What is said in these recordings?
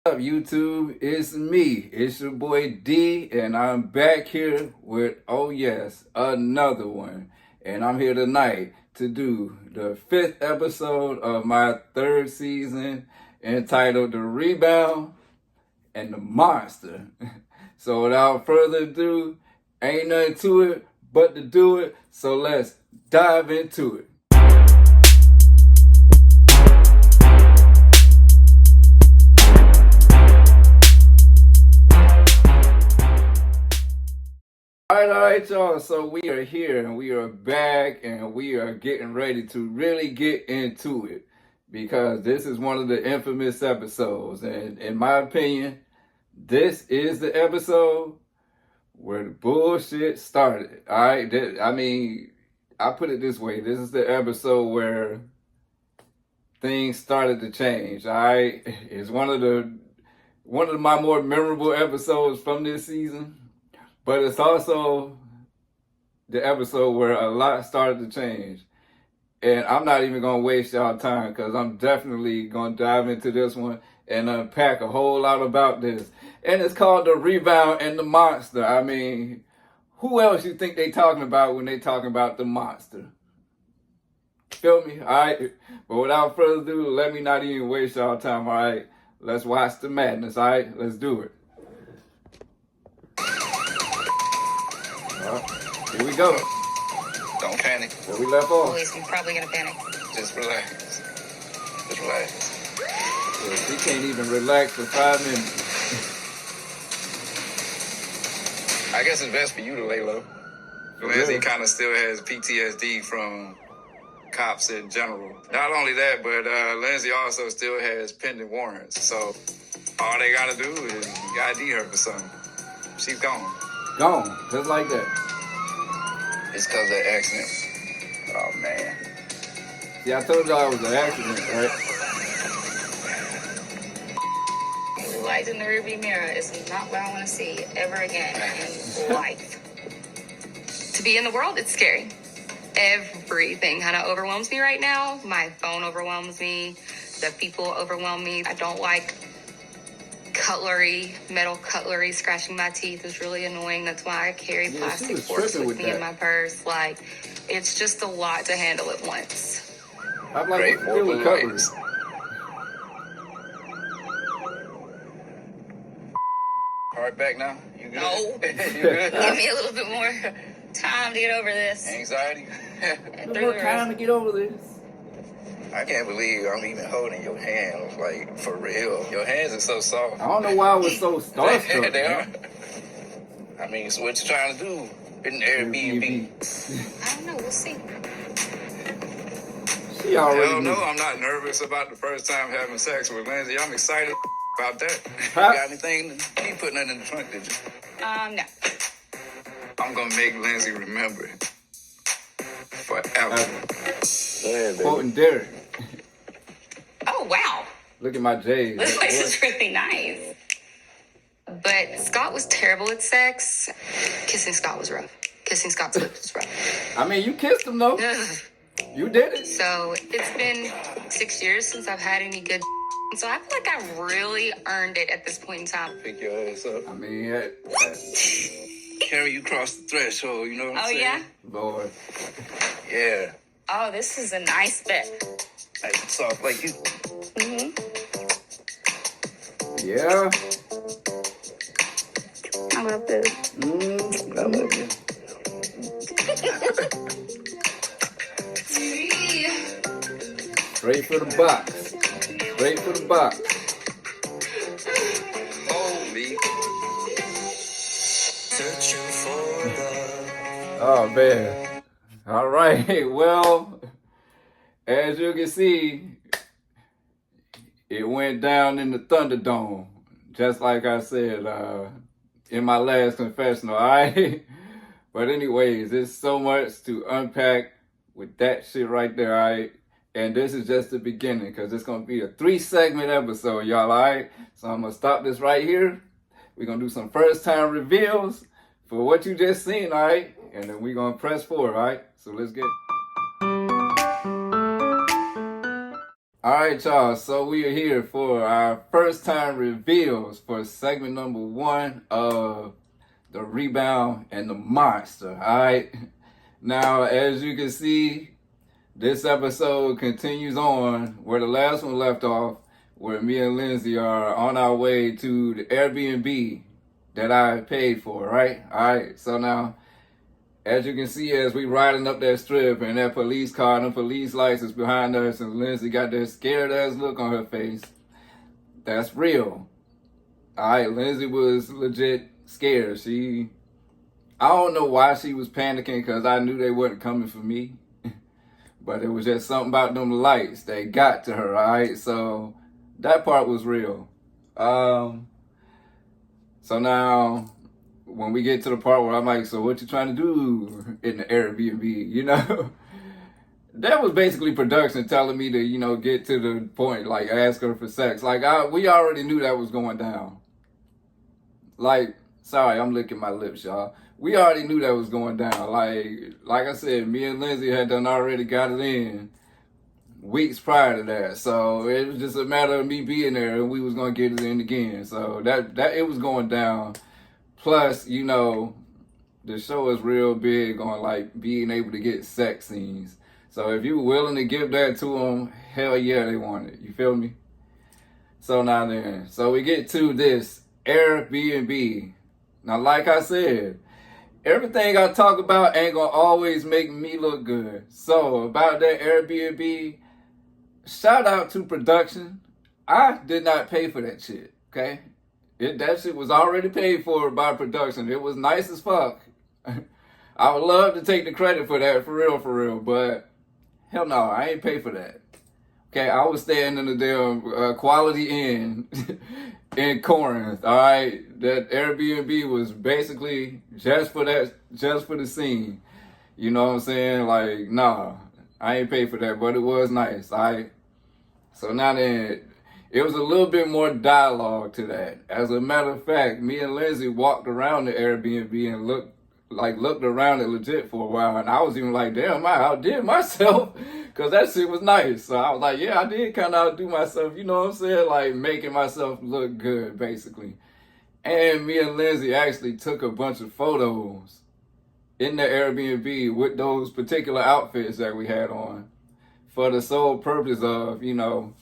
Up YouTube, it's me, it's your boy D, and I'm back here with, oh yes, another one. And I'm here tonight to do the 5th episode of my 3rd season entitled The Rebound and the Monster. So without further ado, ain't nothing to it but to do it, so let's dive into it. All right, y'all. So we are here and we are back and we are getting ready to really get into it because this is one of the infamous episodes. And in my opinion, this is the episode where the bullshit started. All right. I put it this way. This is the episode where things started to change. All right. It's one of my more memorable episodes from this season. But it's also the episode where a lot started to change. And I'm not even going to waste y'all time because I'm definitely going to dive into this one and unpack a whole lot about this. And it's called The Rebound and the Monster. I mean, who else you think they talking about when they talking about the monster? Feel me? All right. But without further ado, let me not even waste y'all time. All right. Let's watch the madness. All right. Let's do it. Here we go. Don't panic. Where we left off. Boys, you're probably gonna panic. Just relax. Just relax. Yeah, she can't even relax for 5 minutes. I guess it's best for you to lay low. Lindsay kind of still has PTSD from cops in general. Not only that, but Lindsay also still has pending warrants. So all they gotta do is ID her for something. She's gone. Gone, just like that. It's because of that accident. Oh, man. See, I told y'all it was an accident, right? Light in the rearview mirror is not what I want to see ever again in life. To be in the world, it's scary. Everything kind of overwhelms me right now. My phone overwhelms me. The people overwhelm me. I don't like metal cutlery. Scratching my teeth is really annoying. That's why I carry plastic forks with me in my purse. Like, it's just a lot to handle at once. I'm like, what with cutlery? Hard back now? You good? No. You good? Give me a little bit more time to get over this. Anxiety? More time to get over this. I can't believe I'm even holding your hands, like, for real. Your hands are so soft. I don't know why I was so starstruck. They are. I mean, so what you trying to do in Airbnb? I don't know. We'll see. She already Hell knew. no, I'm not nervous about the first time having sex with Lindsay. I'm excited about that. Huh? You got anything? You ain't put nothing in the trunk, did you? No. I'm going to make Lindsay remember it. Forever. Quoting Derek. Oh, wow. Look at my J's. This place is really nice. But Scott was terrible at sex. Kissing Scott was rough. Kissing Scott's lips was rough. I mean, you kissed him, though. You did it. So it's been 6 years since I've had any good. So I feel like I really earned it at this point in time. Pick your ass up. I mean, Carry you across the threshold, you know what I'm saying? Oh, yeah? Lord. Yeah. Oh, this is a nice bed. Like soft like you. Mm-hmm. Yeah. I love this. I love you. Straight for the box. Straight for the box. Holy. Searching for love. Oh, man. All right. Well, as you can see, it went down in the Thunderdome. Just like I said in my last confessional, all right? But anyways, there's so much to unpack with that shit right there, all right? And this is just the beginning because it's going to be a 3-segment episode, y'all, all right? So I'm going to stop this right here. We're going to do some first-time reveals for what you just seen, all right? And then we're going to press forward, all right? So let's get it. All right, y'all. So we are here for our first time reveals for segment number 1 of the Rebound and the Monster. All right. Now, as you can see, this episode continues on where the last one left off, where me and Lindsay are on our way to the Airbnb that I paid for, right? All right. So now, as you can see, as we riding up that strip and that police car and the police lights is behind us and Lindsay got that scared ass look on her face, that's real. All right, Lindsay was legit scared. I don't know why she was panicking, because I knew they wasn't coming for me. But it was just something about them lights that got to her, all right? So that part was real. So now, when we get to the part where I'm like, so what you trying to do in the Airbnb, you know? That was basically production telling me to, you know, get to the point, like ask her for sex. Like, we already knew that was going down. Like, sorry, I'm licking my lips, y'all. We already knew that was going down. Like I said, me and Lindsay had done already got it in weeks prior to that. So it was just a matter of me being there and we was going to get it in again. So that it was going down. Plus, you know, the show is real big on like being able to get sex scenes. So if you were willing to give that to them, hell yeah, they want it. You feel me? So now then, so we get to this Airbnb. Now, like I said, everything I talk about ain't gonna always make me look good. So about that Airbnb, shout out to production. I did not pay for that shit, okay? That shit was already paid for by production. It was nice as fuck. I would love to take the credit for that, for real, but hell no, I ain't pay for that. Okay, I was staying in the damn Quality Inn in Corinth, all right? That Airbnb was basically just for the scene. You know what I'm saying? Like, nah, I ain't paid for that, but it was nice, all right? So now then, it was a little bit more dialogue to that. As a matter of fact, me and Lindsay walked around the Airbnb and looked around it legit for a while. And I was even like, damn, I outdid myself, because that shit was nice. So I was like, yeah, I did kind of outdo myself. You know what I'm saying? Like making myself look good, basically. And me and Lindsay actually took a bunch of photos in the Airbnb with those particular outfits that we had on, for the sole purpose of, you know,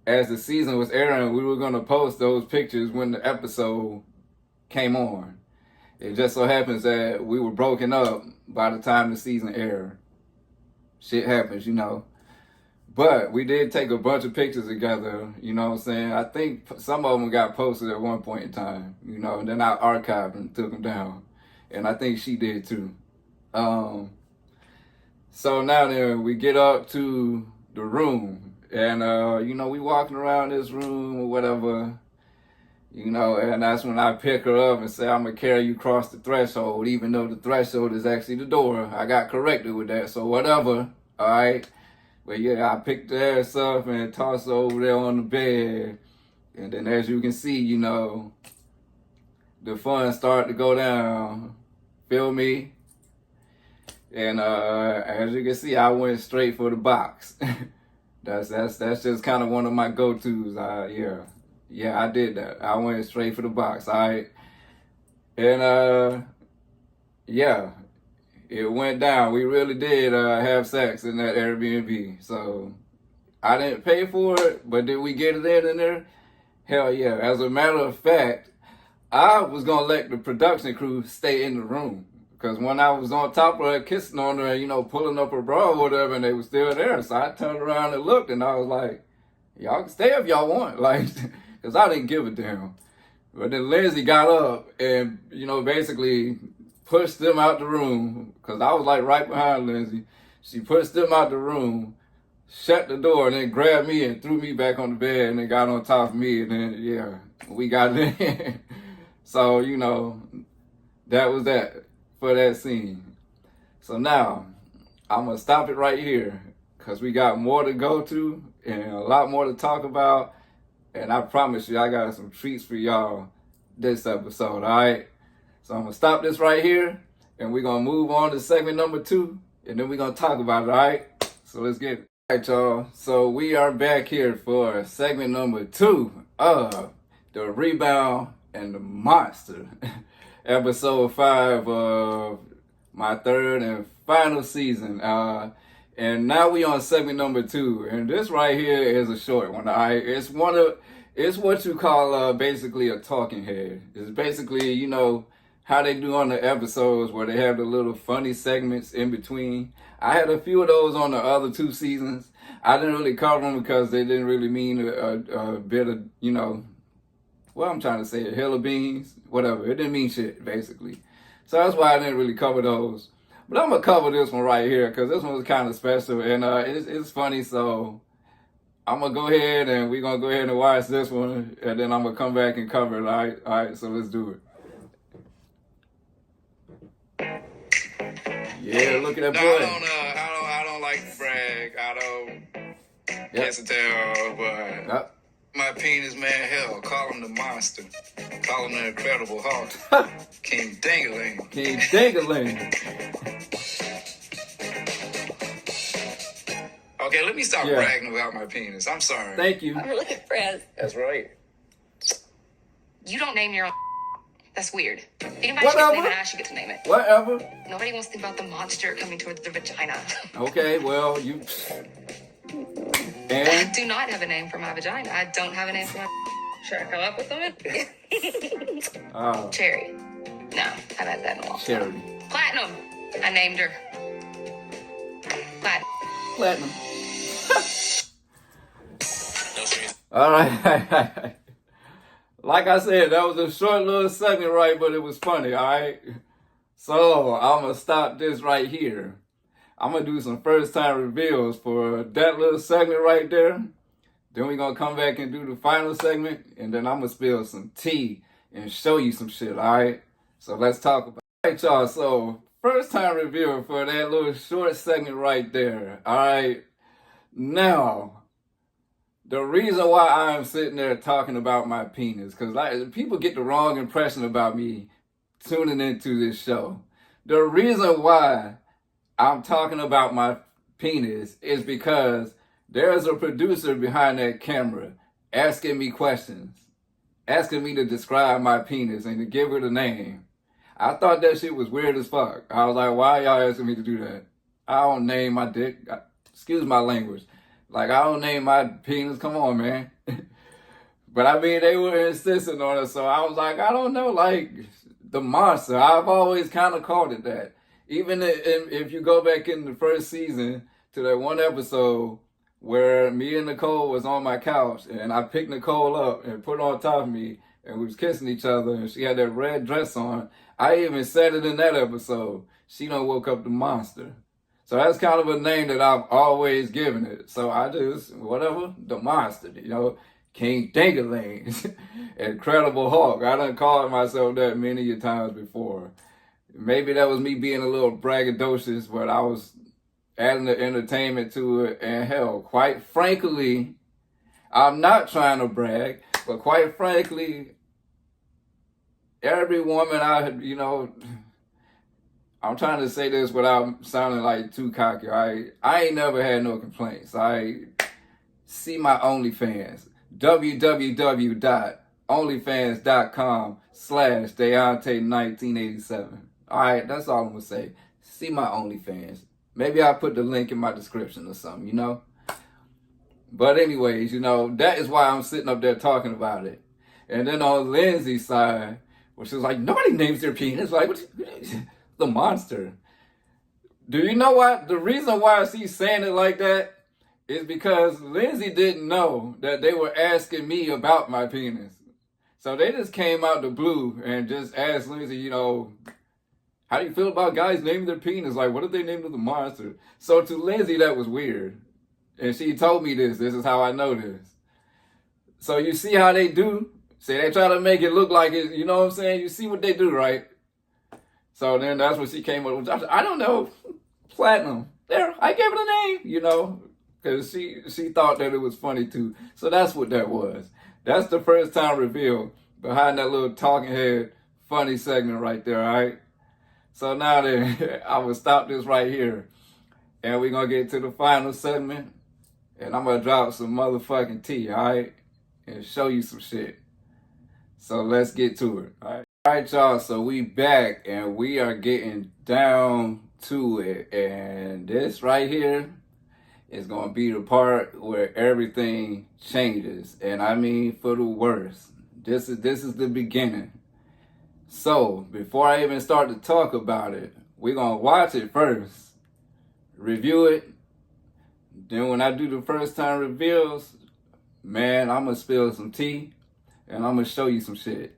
as the season was airing, we were going to post those pictures when the episode came on. It just so happens that we were broken up by the time the season aired. Shit happens, you know. But we did take a bunch of pictures together, you know what I'm saying? I think some of them got posted at one point in time, you know, and then I archived and took them down. And I think she did too. So now then, we get up to the room. And, you know, we walking around this room or whatever, you know, and that's when I pick her up and say, I'm going to carry you across the threshold, even though the threshold is actually the door. I got corrected with that, so whatever, all right? But yeah, I picked her ass up and tossed her over there on the bed. And then as you can see, you know, the fun started to go down. Feel me? And as you can see, I went straight for the box. That's just kind of one of my go-tos. Yeah, I did that. I went straight for the box. All right, and yeah, it went down. We really did have sex in that Airbnb. So I didn't pay for it, but did we get it in there? Hell yeah. As a matter of fact, I was gonna let the production crew stay in the room. Because when I was on top of her, kissing on her, you know, pulling up her bra or whatever, and they were still there. So I turned around and looked, and I was like, y'all can stay if y'all want. Like, because I didn't give a damn. But then Lindsay got up and, you know, basically pushed them out the room. Because I was like right behind Lindsay. She pushed them out the room, shut the door, and then grabbed me and threw me back on the bed, and then got on top of me. And then, yeah, we got it in. So, you know, that was that. For that scene. So now I'm gonna stop it right here, because we got more to go to and a lot more to talk about, and I promise you I got some treats for y'all this episode. All right, so I'm gonna stop this right here and we're gonna move on to segment number 2, and then we're gonna talk about it. All right, so let's get it. Alright, y'all. So we are back here for segment number 2 of the Rebound and the Monster, episode 5 of my third and final season. And now we on segment number 2, and this right here is a short one. It's what you call basically a talking head. It's basically, you know, how they do on the episodes where they have the little funny segments in between. I had a few of those on the other 2 seasons. I didn't really cover them because they didn't really mean a bit of, you know, well, I'm trying to say a hill of beans, whatever. It didn't mean shit, basically. So that's why I didn't really cover those. But I'm going to cover this one right here because this one was kind of special and it's funny. So I'm going to go ahead and we're going to go ahead and watch this one and then I'm going to come back and cover it. All right, so let's do it. Yeah, look at that boy. I don't like to brag. I don't guess to tell, but my penis man, hell, call him the monster. Call him the Incredible Hulk. King Dingaling. King Dingaling. Okay, let me stop bragging about my penis. I'm sorry. Thank you. I'm really impressed. That's right. You don't name your own. That's weird. Anybody should name it, I should get to name it. Whatever. Nobody wants to think about the monster coming towards their vagina. Okay, well, you... I And? do not have a name for my vagina. I don't have a name for my... Should I come up with one? Cherry. No, I haven't had that in a long time. Charity. Platinum. I named her. Platinum. All right. Like I said, that was a short little segment, right? But it was funny, all right? So I'm going to stop this right here. I'm going to do some first-time reveals for that little segment right there. Then we're going to come back and do the final segment. And then I'm going to spill some tea and show you some shit, all right? So let's talk about it. All right, y'all. So first-time reveal for that little short segment right there, all right? Now... the reason why I'm sitting there talking about my penis, because people get the wrong impression about me tuning into this show. The reason why I'm talking about my penis is because there's a producer behind that camera asking me questions, asking me to describe my penis and to give it a name. I thought that shit was weird as fuck. I was like, why y'all asking me to do that? I don't name my dick. Excuse my language. Like, I don't name my penis. Come on, man. But, I mean, they were insisting on it. So, I was like, I don't know, like, the monster. I've always kind of called it that. Even if you go back in the first season to that one episode where me and Nicole was on my couch and I picked Nicole up and put her on top of me and we was kissing each other and she had that red dress on. I even said it in that episode. She done woke up the monster. So that's kind of a name that I've always given it. So I just, whatever, the monster, you know, King Dingaling, Incredible Hulk. I done called myself that many times before. Maybe that was me being a little braggadocious, but I was adding the entertainment to it. And hell, quite frankly, I'm not trying to brag, but quite frankly, every woman you know, I'm trying to say this without sounding like too cocky. I ain't never had no complaints. I see my OnlyFans. www.onlyfans.com/Daonte1987. All right, that's all I'm going to say. See my OnlyFans. Maybe I'll put the link in my description or something, you know? But anyways, you know, that is why I'm sitting up there talking about it. And then on Lindsay's side, where she was like, nobody names their penis. Like, what? The monster. Do you know what? The reason why she's saying it like that is because Lindsay didn't know that they were asking me about my penis. So they just came out the blue and just asked Lindsay, you know, how do you feel about guys naming their penis? Like, what if they named it the monster? So to Lindsay, that was weird. And she told me this. This is how I know this. So you see how they do? See, they try to make it look like it, you know what I'm saying? You see what they do, right? So then that's when she came up with, I don't know, Platinum. There, I gave it a name, you know, because she thought that it was funny too. So that's what that was. That's the first time reveal behind that little talking head funny segment right there, all right? So now then, I will stop this right here. And we're going to get to the final segment. and I'm gonna drop some motherfucking tea, alright? And show you some shit. So let's get to it, alright? Alright, y'all, so we back and we are getting down to it. And this right here is gonna be the part where everything changes. And I mean for the worse. This is the beginning. So before I even start to talk about it, we're gonna watch it first, review it. Then when I do the first time reveals, man, I'm gonna spill some tea and I'm gonna show you some shit.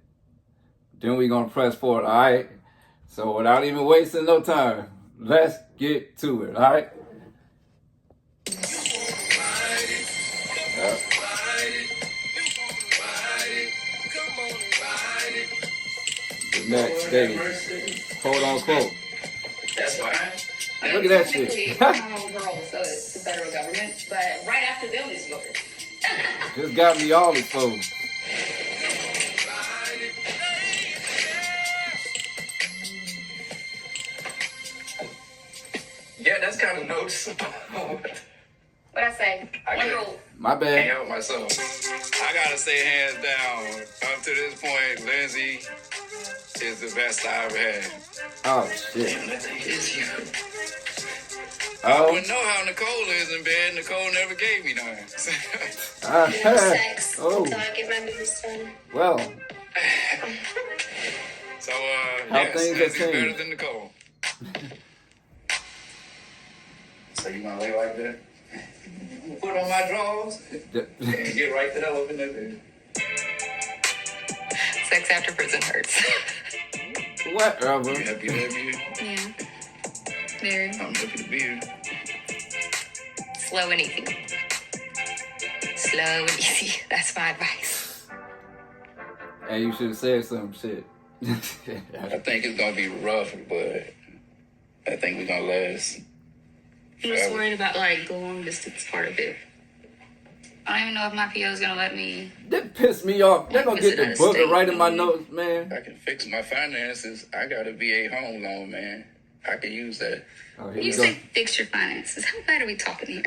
Then we're gonna press forward, alright? So without even wasting no time, let's get to it, alright? The next day, quote unquote. That's fine. Look at that shit. I'm a girl, so it's the federal government. But right after them is yours. Just got me all exposed. Yeah, that's kind of noticeable. What'd I say? One rule. My Can't bad. help myself. I gotta say, hands down, up to this point, Lindsay is the best I ever had. Oh shit. I Oh. wouldn't know how Nicole is in bed. Nicole never gave me none. Sex. Oh. Until I get my moves done. Well, So, How yes, things have Lindsay's better changed. than Nicole. So you gonna lay like that? Put on my drawers and get right to the open that bed. Sex after prison hurts. whatever. You happy to have you? Yeah. Very I'm happy to be here. slow and easy. Slow and easy. That's my advice. And you should have said some shit. I think it's gonna be rough, but I think we're gonna last. I'm just worried about like the long distance part of it. I don't even know if my PO is gonna let me. That pissed me off. They're gonna get the booger right in my nose, man. I can fix my finances. I got a VA home loan, man. I can use that. Oh, here You we go. say fix your finances. How bad are we talking here?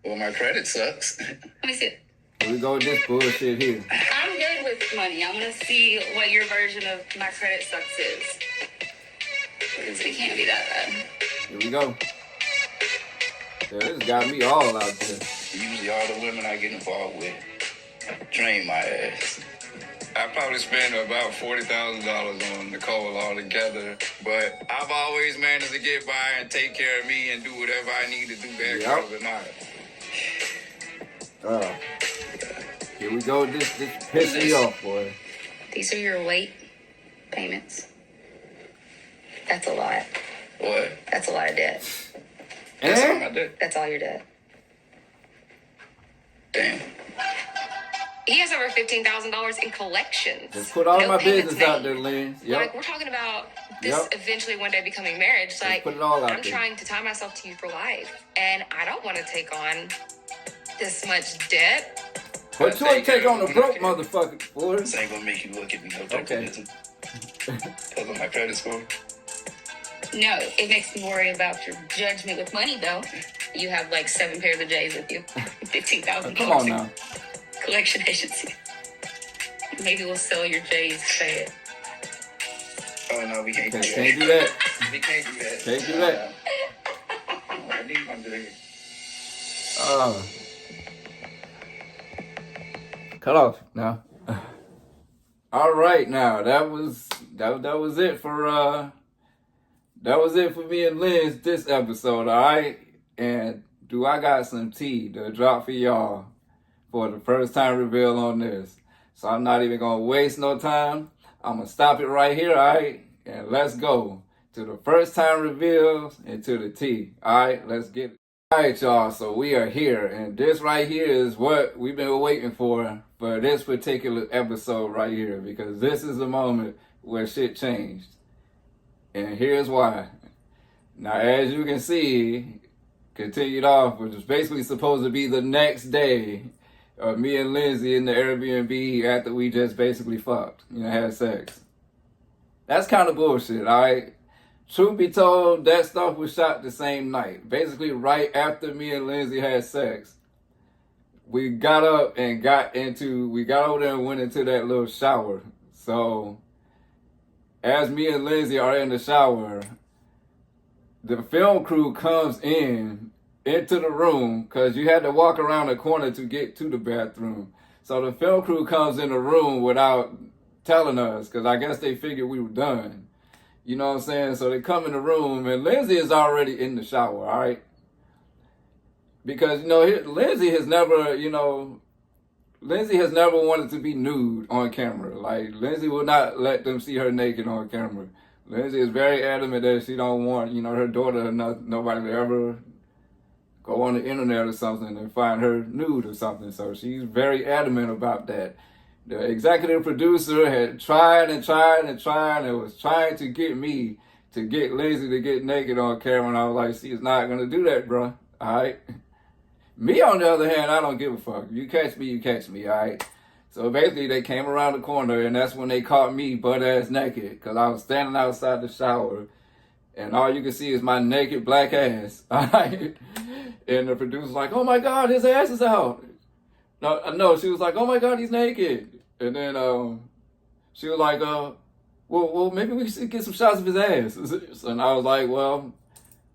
Well, my credit sucks. Let me see it. Here we go with this bullshit here. I'm good with money. I want to see what your version of my credit sucks is. Because it can't be that bad. Here we go. Yeah, this got me all out there. Usually all the women I get involved with drain my ass. I probably spend about $40,000 on Nicole altogether, but I've always managed to get by and take care of me and do whatever I need to do back Yep. of the night. Here we go. This pissed me off, boy. These are your late payments. That's a lot. What? That's a lot of debt. That's all And my debt. That's all your debt. Damn. He has over $15,000 in collections. just put all No my payments business out made. there, Lynn. Like, Yep. we're talking about this Yep. eventually one day becoming marriage. Like, put it all out I'm there. trying to tie myself to you for life. And I don't want to take on this much debt. But you ain't take on the broke motherfucker, boy. This ain't gonna make you look at me no different, Okay. is it? Because of my credit score. No, it makes me worry about your judgment with money, though. You have like 7 pairs of J's with you. $15,000 Come on now. collection agency. Maybe we'll sell your J's, say it. Oh, no, we can't do that. Can't do that. We can't do that. Can't do that. I need my drink. Cut off now. All right, now that was it for me and Lynn's this episode. All right, and I got some tea to drop for y'all for the first time reveal on this. So I'm not even gonna waste no time. I'm gonna stop it right here. All right, and let's go to the first time reveals and to the tea. All right, let's get it. All right, y'all, so we are here, and this right here is what we've been waiting for this particular episode right here, because this is the moment where shit changed. And here's why. Now, as you can see, continued off, which was basically supposed to be the next day of me and Lindsay in the Airbnb after we just basically fucked, had sex. That's kind of bullshit, all right? truth be told, that stuff was shot the same night. Basically, right after me and Lindsay had sex, we got up and we got over there and went into that little shower. So, as me and Lindsay are in the shower, the film crew comes into the room, because you had to walk around the corner to get to the bathroom. So the film crew comes in the room without telling us, because I guess they figured we were done. You know what I'm saying? So they come in the room, and Lindsay is already in the shower, all right? Because, Lindsay has never wanted to be nude on camera. Like, Lindsay will not let them see her naked on camera. Lindsay is very adamant that she don't want, her daughter or nobody to ever go on the internet or something and find her nude or something. So she's very adamant about that. The executive producer had tried and was trying to get me to get Lindsay to get naked on camera. And I was like, she's not going to do that, bro. All right. Me, on the other hand, I don't give a fuck. You catch me, all right? So basically, they came around the corner, and that's when they caught me butt-ass naked, because I was standing outside the shower, and all you can see is my naked black ass, all right? And the producer's like, oh, my God, his ass is out. No, she was like, oh, my God, he's naked. And then she was like, well, maybe we should get some shots of his ass. And I was like, well,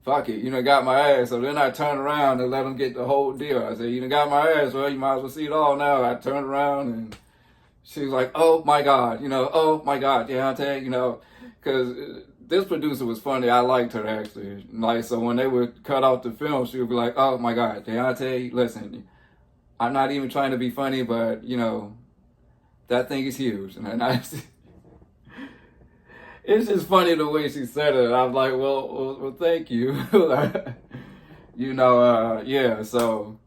fuck it, got my ass. So then I turned around and let them get the whole deal. I said, you got my ass, well, you might as well see it all now. I turned around and she was like, oh my God, Daonte, because this producer was funny. I liked her, actually. Like, so when they would cut off the film, she would be like, oh my God, Daonte, listen, I'm not even trying to be funny, but, that thing is huge. And it's just funny the way she said it. I'm like, well, thank you. Yeah, so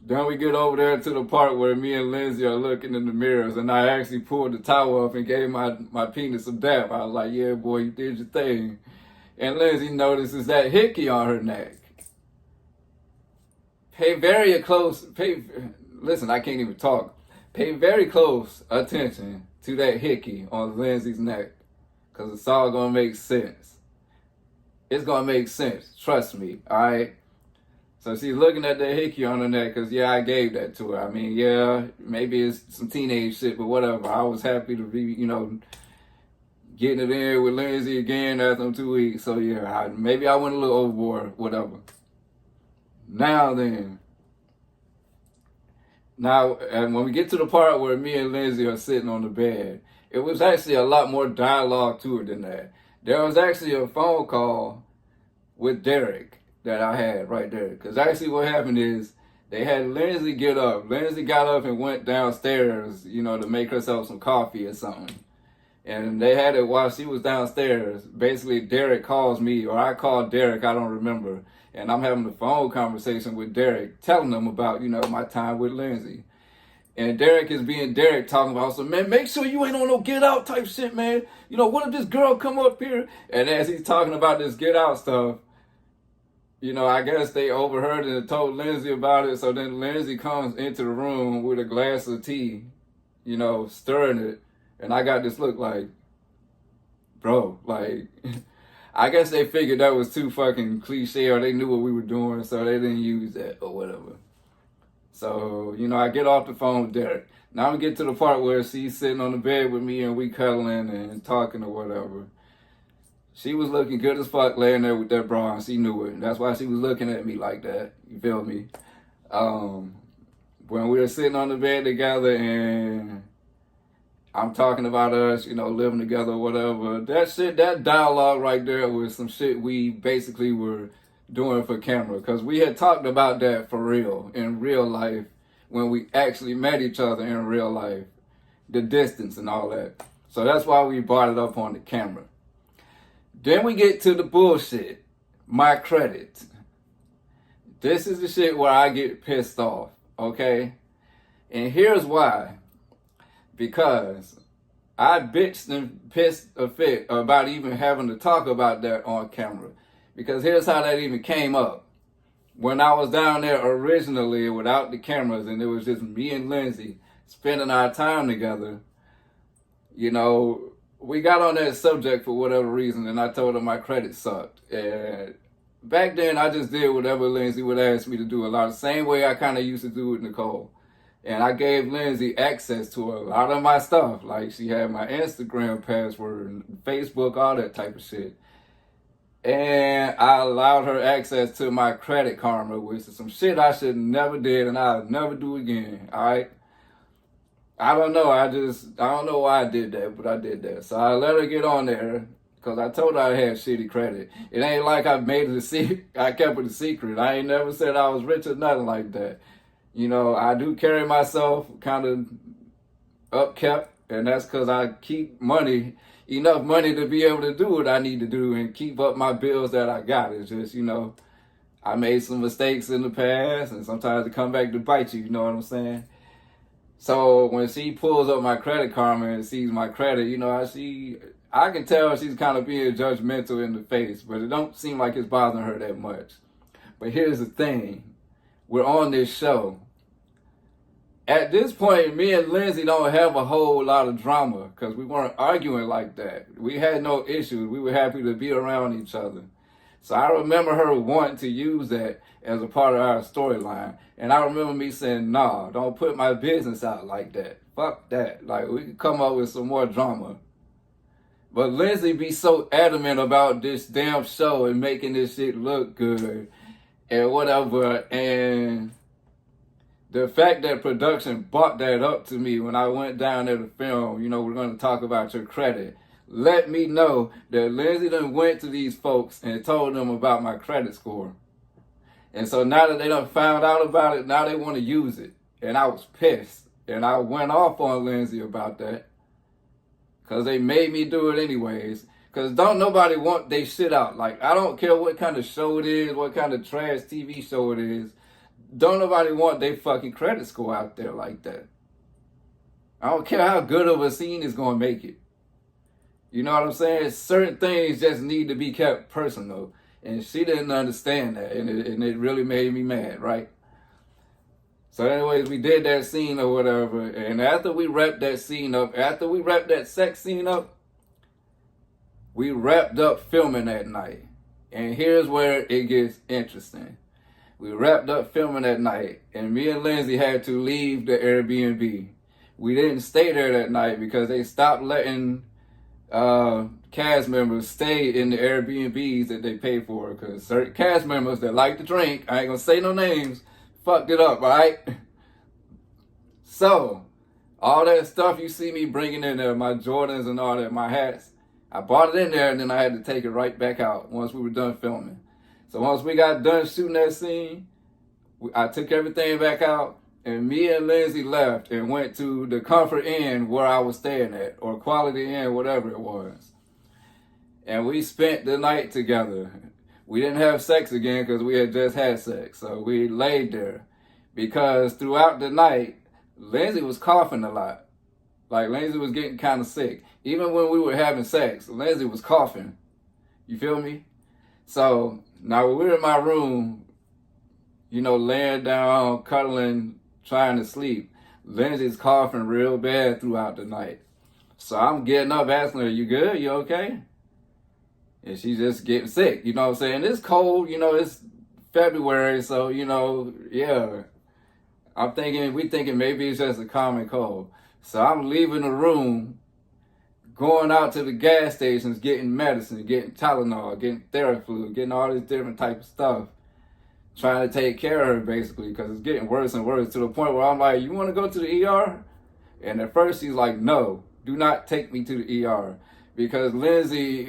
then we get over there to the part where me and Lindsay are looking in the mirrors, and I actually pulled the towel up and gave my penis a dab. I was like, yeah, boy, you did your thing. And Lindsay notices that hickey on her neck. Listen, I can't even talk. Pay very close attention to that hickey on Lindsay's neck, because it's all going to make sense. It's going to make sense. Trust me, all right? So she's looking at that hickey on her neck, because, yeah, I gave that to her. I mean, yeah, maybe it's some teenage shit, but whatever. I was happy to be, getting it in with Lindsay again after 2 weeks. So, yeah, maybe I went a little overboard, whatever. Now, and when we get to the part where me and Lindsay are sitting on the bed, it was actually a lot more dialogue to it than that. There was actually a phone call with Derek that I had right there. Because actually what happened is they had Lindsay get up. Lindsay got up and went downstairs, to make herself some coffee or something. And they had it while she was downstairs. Basically, Derek calls me, or I called Derek, I don't remember. And I'm having a phone conversation with Derek, telling them about, my time with Lindsay. And Derek is being Derek, talking about, so, man, make sure you ain't on no get out type shit, man. What if this girl come up here? And as he's talking about this get out stuff, I guess they overheard it and told Lindsay about it. So then Lindsay comes into the room with a glass of tea, stirring it. And I got this look like, bro, like, I guess they figured that was too fucking cliche, or they knew what we were doing, so they didn't use that or whatever. So, I get off the phone with Derek. Now we get to the part where she's sitting on the bed with me and we cuddling and talking or whatever. She was looking good as fuck laying there with that bra, and she knew it. That's why she was looking at me like that. You feel me? When we were sitting on the bed together and I'm talking about us, living together or whatever, that dialogue right there was some shit we basically were doing for camera, because we had talked about that for real, in real life, when we actually met each other in real life, the distance and all that. So that's why we brought it up on the camera. Then we get to the bullshit, my credit. This is the shit where I get pissed off, okay? And here's why. Because I bitched and pissed a fit about even having to talk about that on camera. Because here's how that even came up. When I was down there originally without the cameras, and it was just me and Lindsay spending our time together, we got on that subject for whatever reason, and I told her my credit sucked. And back then, I just did whatever Lindsay would ask me to do a lot. The same way I kind of used to do with Nicole. And I gave Lindsay access to a lot of my stuff. Like, she had my Instagram password, Facebook, all that type of shit. And I allowed her access to my Credit Karma, which is some shit I should never did and I'll never do again. All right. I don't know. I don't know why I did that, but I did that. So I let her get on there because I told her I had shitty credit. It ain't like I made it a secret. I kept it a secret. I ain't never said I was rich or nothing like that. You know, I do carry myself kind of upkept, and that's because I keep enough money to be able to do what I need to do and keep up my bills that I got. It's just, you know, I made some mistakes in the past, and sometimes it come back to bite you, you know what I'm saying? So when she pulls up my Credit Karma and sees my credit, you know, I can tell she's kind of being judgmental in the face, but it don't seem like it's bothering her that much. But here's the thing. We're on this show. At this point, me and Lindsay don't have a whole lot of drama because we weren't arguing like that. We had no issues. We were happy to be around each other. So I remember her wanting to use that as a part of our storyline. And I remember me saying, nah, don't put my business out like that. Fuck that. Like, we could come up with some more drama. But Lindsay be so adamant about this damn show and making this shit look good and whatever. And the fact that production brought that up to me when I went down there to film, you know, we're going to talk about your credit, let me know that Lindsay done went to these folks and told them about my credit score. And so now that they done found out about it, now they want to use it. And I was pissed. And I went off on Lindsay about that. Because they made me do it anyways. Because don't nobody want they shit out. Like, I don't care what kind of show it is, what kind of trash TV show it is. Don't nobody want their fucking credit score out there like that. I don't care how good of a scene is going to make it. You know what I'm saying? Certain things just need to be kept personal. And she didn't understand that. And it really made me mad, right? So anyways, we did that scene or whatever. And after we wrapped that scene up, after we wrapped that sex scene up, we wrapped up filming that night. And here's where it gets interesting. We wrapped up filming that night. And me and Lindsay had to leave the Airbnb. We didn't stay there that night because they stopped letting cast members stay in the Airbnbs that they pay for, because certain cast members that like to drink, I ain't gonna say no names, fucked it up, right? So, all that stuff you see me bringing in there, my Jordans and all that, my hats, I bought it in there and then I had to take it right back out once we were done filming. So once we got done shooting that scene, I took everything back out, and me and Lindsay left and went to the Comfort Inn where I was staying at, or Quality Inn, whatever it was. And we spent the night together. We didn't have sex again because we had just had sex. So we laid there. Because throughout the night, Lindsay was coughing a lot. Like, Lindsay was getting kind of sick. Even when we were having sex, Lindsay was coughing. You feel me? So now when we were in my room, you know, laying down, cuddling, trying to sleep, Lindsay's coughing real bad throughout the night. So I'm getting up asking her, you good? You okay? And she's just getting sick. You know what I'm saying? It's cold, you know, it's February, so, you know, yeah. We thinking maybe it's just a common cold. So I'm leaving the room, going out to the gas stations, getting medicine, getting Tylenol, getting Theraflu, getting all this different type of stuff. Trying to take care of her, basically, because it's getting worse and worse, to the point where I'm like, you want to go to the ER? And at first she's like, no, do not take me to the ER. Because Lindsay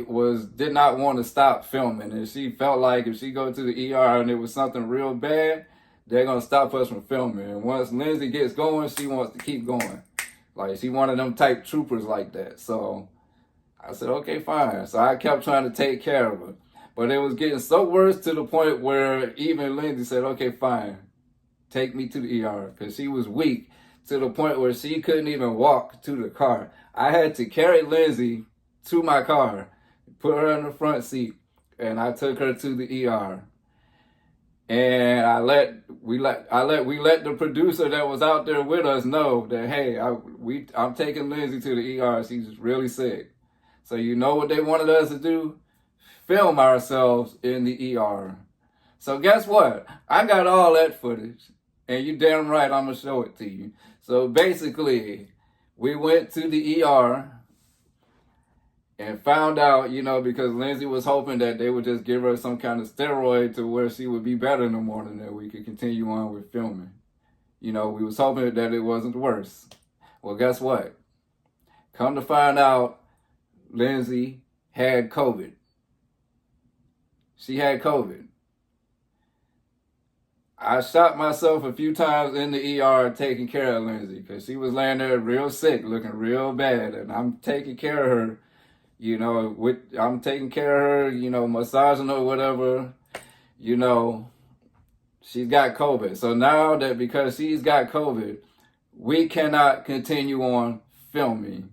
did not want to stop filming. And she felt like if she go to the ER and it was something real bad, they're going to stop us from filming. And once Lindsay gets going, she wants to keep going. Like, she one of them type troopers like that. So I said, okay, fine. So I kept trying to take care of her. But it was getting so worse to the point where even Lindsay said, okay, fine, take me to the ER. Because she was weak to the point where she couldn't even walk to the car. I had to carry Lindsay to my car, put her in the front seat, and I took her to the ER. And we let the producer that was out there with us know that, hey, I'm taking Lindsay to the ER. She's really sick. So you know what they wanted us to do? Film ourselves in the ER. So guess what? I got all that footage, and you damn right I'm gonna show it to you. So basically, we went to the ER and found out, because Lindsay was hoping that they would just give her some kind of steroid to where she would be better in the morning and we could continue on with filming. We was hoping that it wasn't worse. Well, guess what? Come to find out, Lindsay had COVID. She had COVID. I shot myself a few times in the ER taking care of Lindsay because she was laying there real sick, looking real bad, and I'm taking care of her. I'm taking care of her, massaging her, whatever. She's got COVID. So now that because she's got COVID, we cannot continue on filming.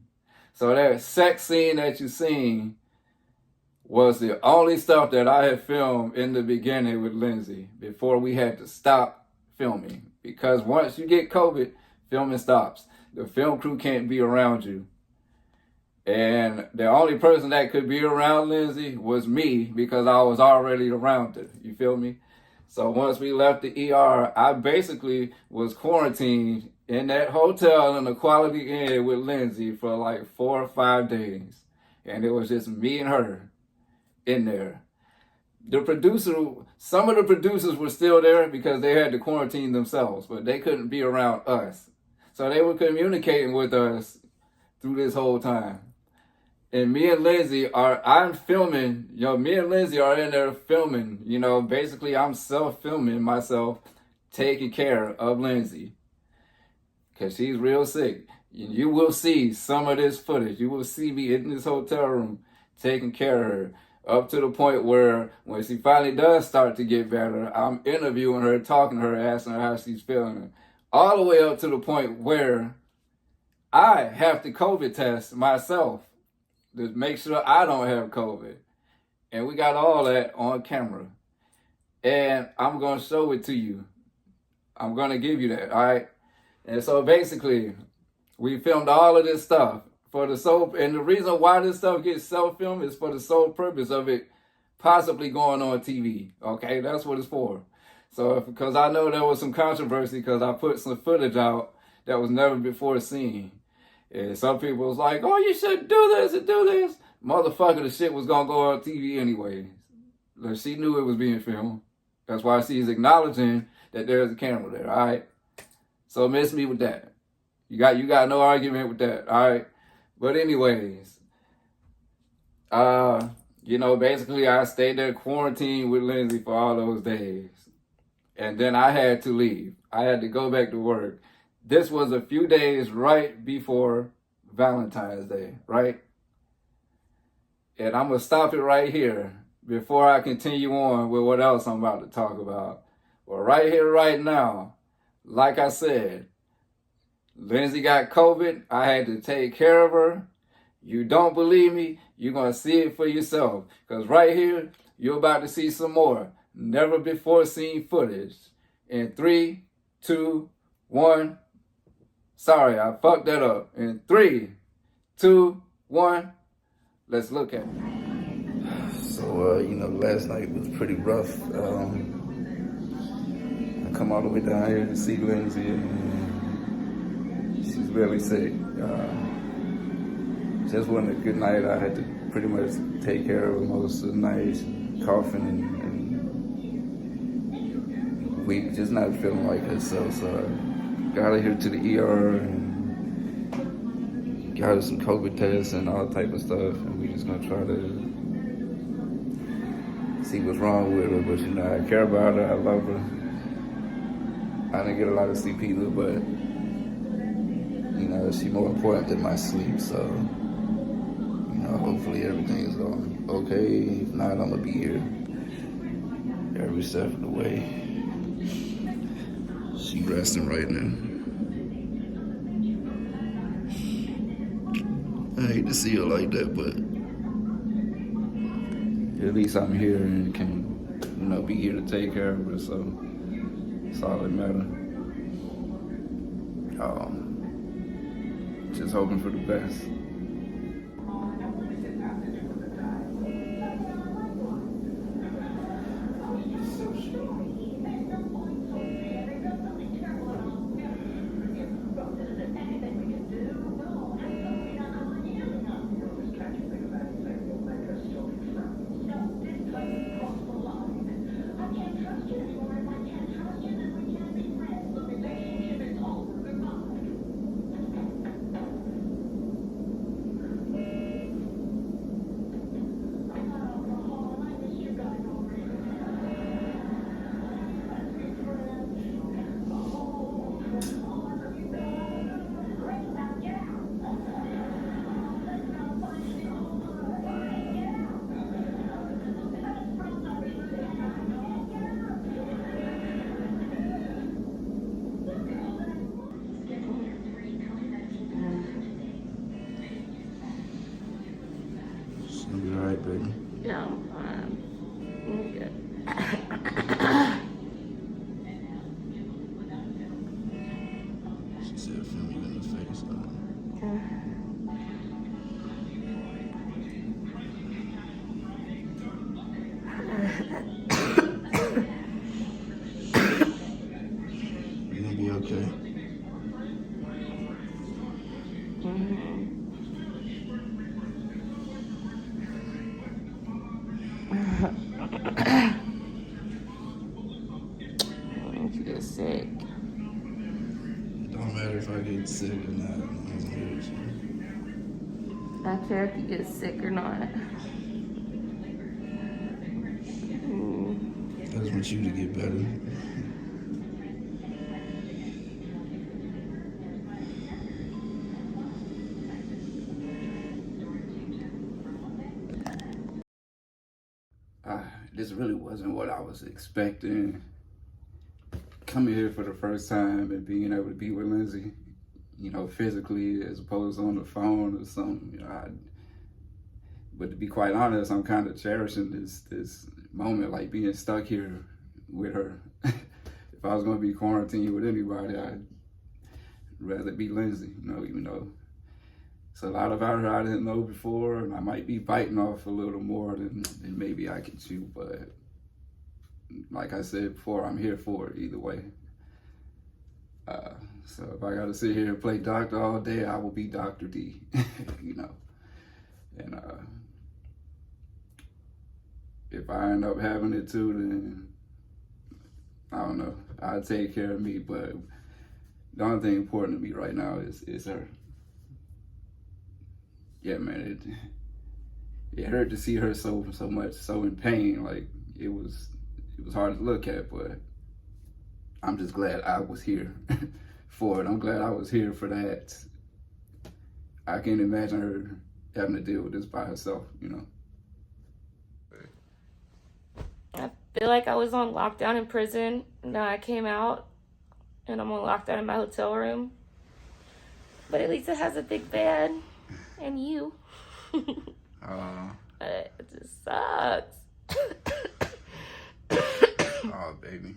So that sex scene that you seen was the only stuff that I had filmed in the beginning with Lindsay before we had to stop filming. Because once you get COVID, filming stops. The film crew can't be around you. And the only person that could be around Lindsay was me because I was already around her. You feel me? So once we left the ER, I basically was quarantined in that hotel in the Quality Inn with Lindsay for like 4 or 5 days. And it was just me and her in there. Some of the producers were still there because they had to quarantine themselves, but they couldn't be around us. So they were communicating with us through this whole time. And me and Lindsay I'm filming, me and Lindsay are in there filming, basically I'm self-filming myself, taking care of Lindsay. Because she's real sick. You will see some of this footage. You will see me in this hotel room taking care of her. Up to the point where when she finally does start to get better, I'm interviewing her, talking to her, asking her how she's feeling. All the way up to the point where I have to COVID test myself to make sure I don't have COVID. And we got all that on camera. And I'm going to show it to you. I'm going to give you that, all right? And so basically, we filmed all of this stuff for the sole, and the reason why this stuff gets self-filmed is for the sole purpose of it possibly going on TV, okay? That's what it's for. So, because I know there was some controversy because I put some footage out that was never before seen. And some people was like, oh, you should do this and do this. Motherfucker, the shit was going to go on TV anyway. She knew it was being filmed. That's why she's acknowledging that there's a camera there, all right? So miss me with that. You got no argument with that, all right? But anyways, basically I stayed there quarantined with Lindsay for all those days. And then I had to leave. I had to go back to work. This was a few days right before Valentine's Day, right? And I'm going to stop it right here before I continue on with what else I'm about to talk about. Well, right here, right now, like I said, Lindsay got COVID. I had to take care of her. You don't believe me? You're going to see it for yourself. Because right here, you're about to see some more never before seen footage. In 3, 2, 1. Sorry, I fucked that up. In 3, 2, 1. Let's look at it. So, last night was pretty rough. I come all the way down here to see Lindsay, and she's really sick. Just wasn't a good night. I had to pretty much take care of her most of the night, coughing and weak, just not feeling like herself. So I got her here to the ER and got her some COVID tests and all type of stuff. And we just gonna try to see what's wrong with her. But I care about her. I love her. I didn't get a lot of sleep either, but she's more important than my sleep. So hopefully everything is going okay. If not, I'm gonna be here every step of the way. She resting right now. I hate to see her like that, but at least I'm here and can, be here to take care of her. So it's all that matters. Just hoping for the best. gonna be alright, baby. Yeah, I'm fine. I'm good. She said, "Feel you in the face." You're gonna be okay. You get sick. It don't matter if I get sick or not. I'm here with you. I care if you get sick or not. I just want you to get better. This really wasn't what I was expecting. Coming here for the first time and being able to be with Lindsay, you know, physically as opposed to on the phone or something. You know, but to be quite honest, I'm kind of cherishing this moment, like being stuck here with her. If I was going to be quarantined with anybody, I'd rather be Lindsay, you know, even though it's a lot about her I didn't know before, and I might be biting off a little more than maybe I can chew, but like I said before, I'm here for it either way. So if I got to sit here and play doctor all day, I will be Dr. D, you know. And if I end up having it too, then I don't know. I'll take care of me, but the only thing important to me right now is her. Yeah, man, it hurt to see her so much, so in pain. Like it was hard to look at, but I'm just glad I was here for it. I'm glad I was here for that. I can't imagine her having to deal with this by herself, you know. I feel like I was on lockdown in prison. Now I came out and I'm on lockdown in my hotel room. But at least it has a big bed and you. It just sucks. Oh, baby.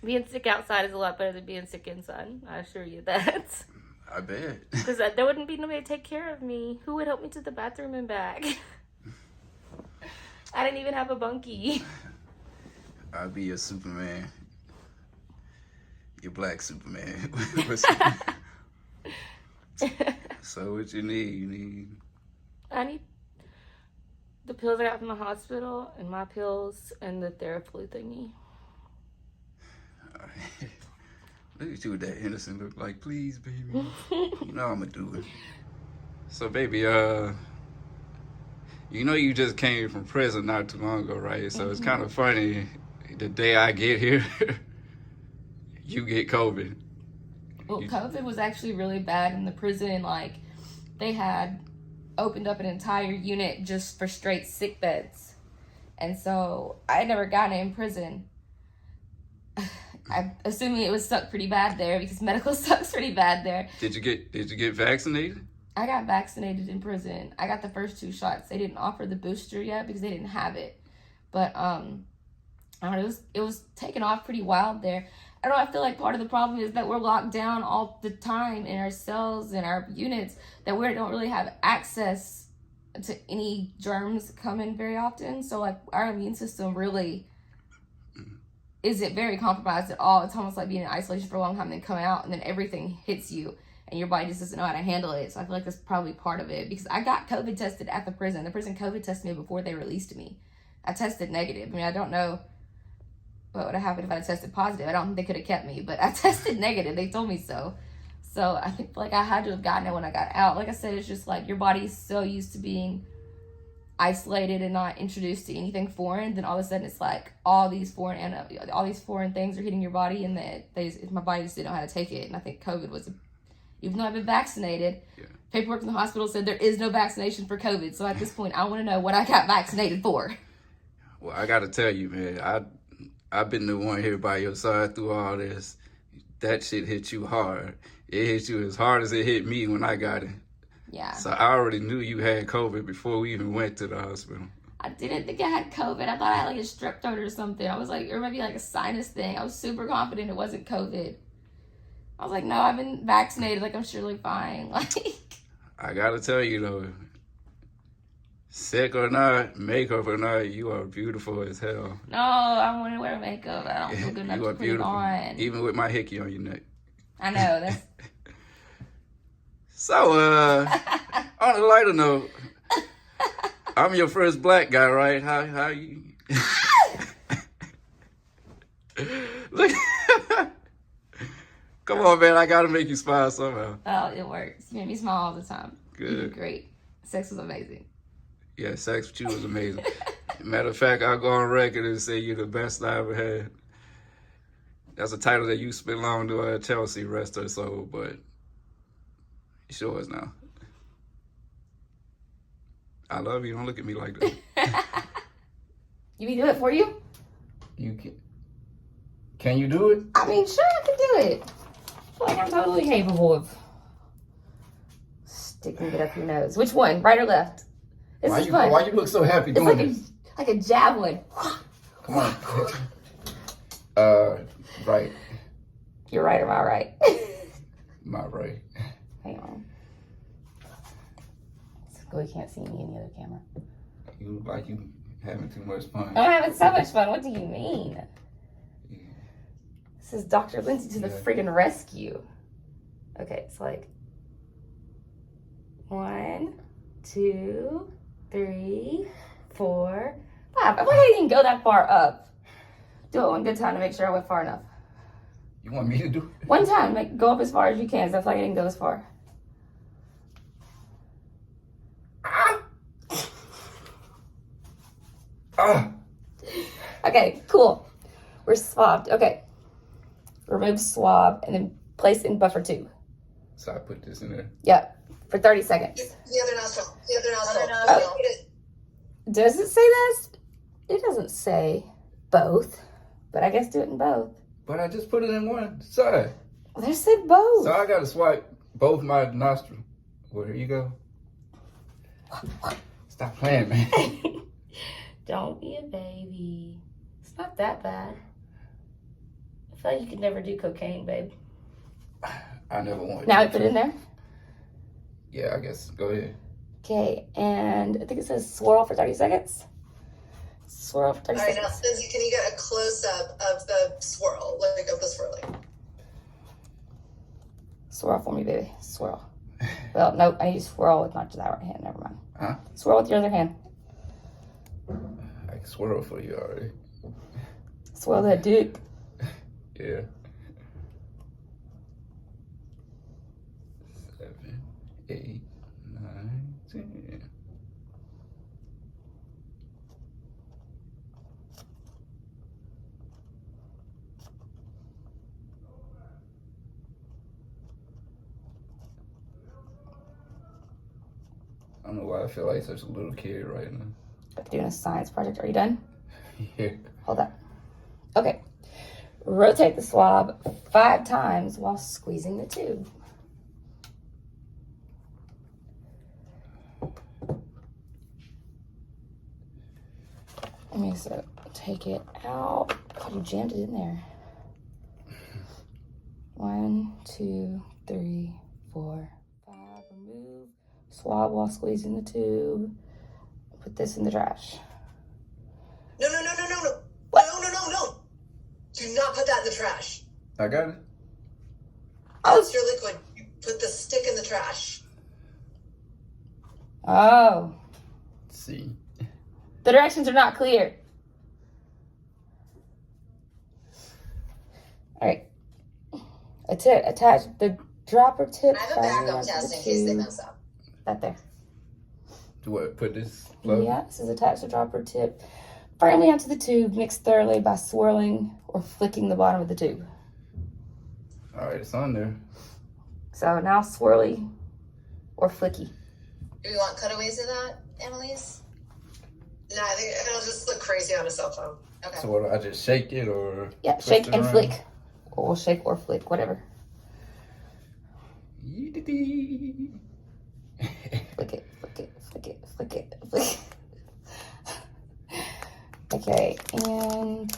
Being sick outside is a lot better than being sick inside. I assure you that. I bet. Because there wouldn't be nobody to take care of me. Who would help me to the bathroom and back? I didn't even have a bunkie. I'd be your Superman. Your black Superman. So what you need? I need the pills I got from the hospital and my pills and the Theraflu thingy. Look at you with that innocent look, like, please, baby. You know I'm gonna do it. So, baby, you know you just came from prison not too long ago, right? So it's kind of funny. The day I get here, you get COVID. Well, COVID was actually really bad in the prison. Like, they had opened up an entire unit just for straight sick beds. And so I had never gotten it in prison. I'm assuming it was stuck pretty bad there because medical sucks pretty bad there. Did you get vaccinated? I got vaccinated in prison. I got the first 2 shots. They didn't offer the booster yet because they didn't have it. But I don't know, it was taken off pretty wild there. I don't know, I feel like part of the problem is that we're locked down all the time in our cells and our units, that we don't really have access to any germs coming very often. So like our immune system really isn't very compromised at all. It's almost like being in isolation for a long time and then come out and then everything hits you and your body just doesn't know how to handle it. So I feel like that's probably part of it, because I got COVID tested at the prison. The prison COVID tested me before they released me. I tested negative. I mean, I don't know what would have happened if I had tested positive. I don't think they could have kept me, but I tested negative. They told me so. So I think like I had to have gotten it when I got out. Like I said, it's just like your body's so used to being isolated and not introduced to anything foreign, then all of a sudden it's like all these foreign things are hitting your body, and my body just didn't know how to take it. And I think COVID was, even though I've been vaccinated, paperwork in the hospital said there is no vaccination for COVID. So at this point, I want to know what I got vaccinated for. Well, I got to tell you, man, I've been the one here by your side through all this. That shit hit you hard. It hit you as hard as it hit me when I got it. Yeah. So I already knew you had COVID before we even went to the hospital. I didn't think I had COVID. I thought I had like a strep throat or something. I was like, or maybe like a sinus thing. I was super confident it wasn't COVID. I was like, no, I've been vaccinated. Like, I'm surely fine. Like, I gotta tell you though, sick or not, makeup or not, you are beautiful as hell. no, I want to wear makeup. I don't feel good enough You to are put it beautiful, on. even with my hickey on your neck. I know. That's... So, on a lighter note, I'm your first black guy, right? How you? Look, come on, man! I gotta make you smile somehow. Oh, it works. You make me smile all the time. Good. You did great. Sex was amazing. Yeah, sex with you was amazing. Matter of fact, I'll go on record and say you're the best I ever had. That's a title that you spent long to Chelsea, rest her soul, but it sure is now. I love you. Don't look at me like that. You mean do it for you? You can you do it? I mean, sure, I can do it. I feel like I'm totally capable of sticking it up your nose. Which one? Right or left? This is fun. Why you look so happy It's doing like this? like a javelin. Come on. Right. You're right or am I right? My right. Hang on. We can't see me in the other camera. You look like you having too much fun. I'm having so much fun. What do you mean? Yeah. This is Dr. Lindsay to the friggin' rescue. Okay, it's like 1, 2, 3, 4, 5. I didn't even go that far up. Do it one good time to make sure I went far enough. You want me to do it? One time, go up as far as you can. So I feel like I didn't go as far. Ah. Okay, cool. We're swabbed. Okay. Remove swab and then place in buffer tube. So I put this in there. Yep. For 30 seconds. The other nostril. The other nostril. Does it say this? It doesn't say both, but I guess do it in both. But I just put it in one side. Well, they said both. So I gotta swipe both my nostrils. Well, here you go. Stop playing, man. Don't be a baby. It's not that bad. I feel like you could never do cocaine, babe. I never wanted Now to. I put it in there? Yeah, I guess. Go ahead. Okay, and I think it says swirl for 30 seconds. Swirl for 30 All right, now, seconds. Lindsay, can you get a close-up of the swirl, like of the swirling? Swirl for me, baby. Swirl. Well, no, I need to swirl with not just that right hand. Never mind. Huh? Swirl with your other hand. I can swirl for you already. Swirl that dick. Yeah. 7, 8, 9, 10. I don't know why I feel like such a little kid right now. I'm doing a science project. Are you done? Yeah. Hold up. Okay. Rotate the swab 5 times while squeezing the tube. Okay, so take it out. God, you jammed it in there. 1, 2, 3, 4, 5. Remove swab while squeezing the tube. Put this in the trash. No. What? No. Do not put that in the trash. I got it. That's your liquid. You put the stick in the trash. Oh. Let's see. The directions are not clear. All right. Attach the dropper tip. I have a backup test in case they mess up. That there. Do I put this plug? Yeah, this is attach the dropper tip firmly onto the tube. Mix thoroughly by swirling or flicking the bottom of the tube. All right, it's on there. So now swirly or flicky. Do you want cutaways of that, Annalise? No, I think it'll just look crazy on a cell phone. Okay. So what, I just shake it or? Yeah, twist shake it and around? flick. Or shake or flick, whatever. Yee-dee-dee. Okay, and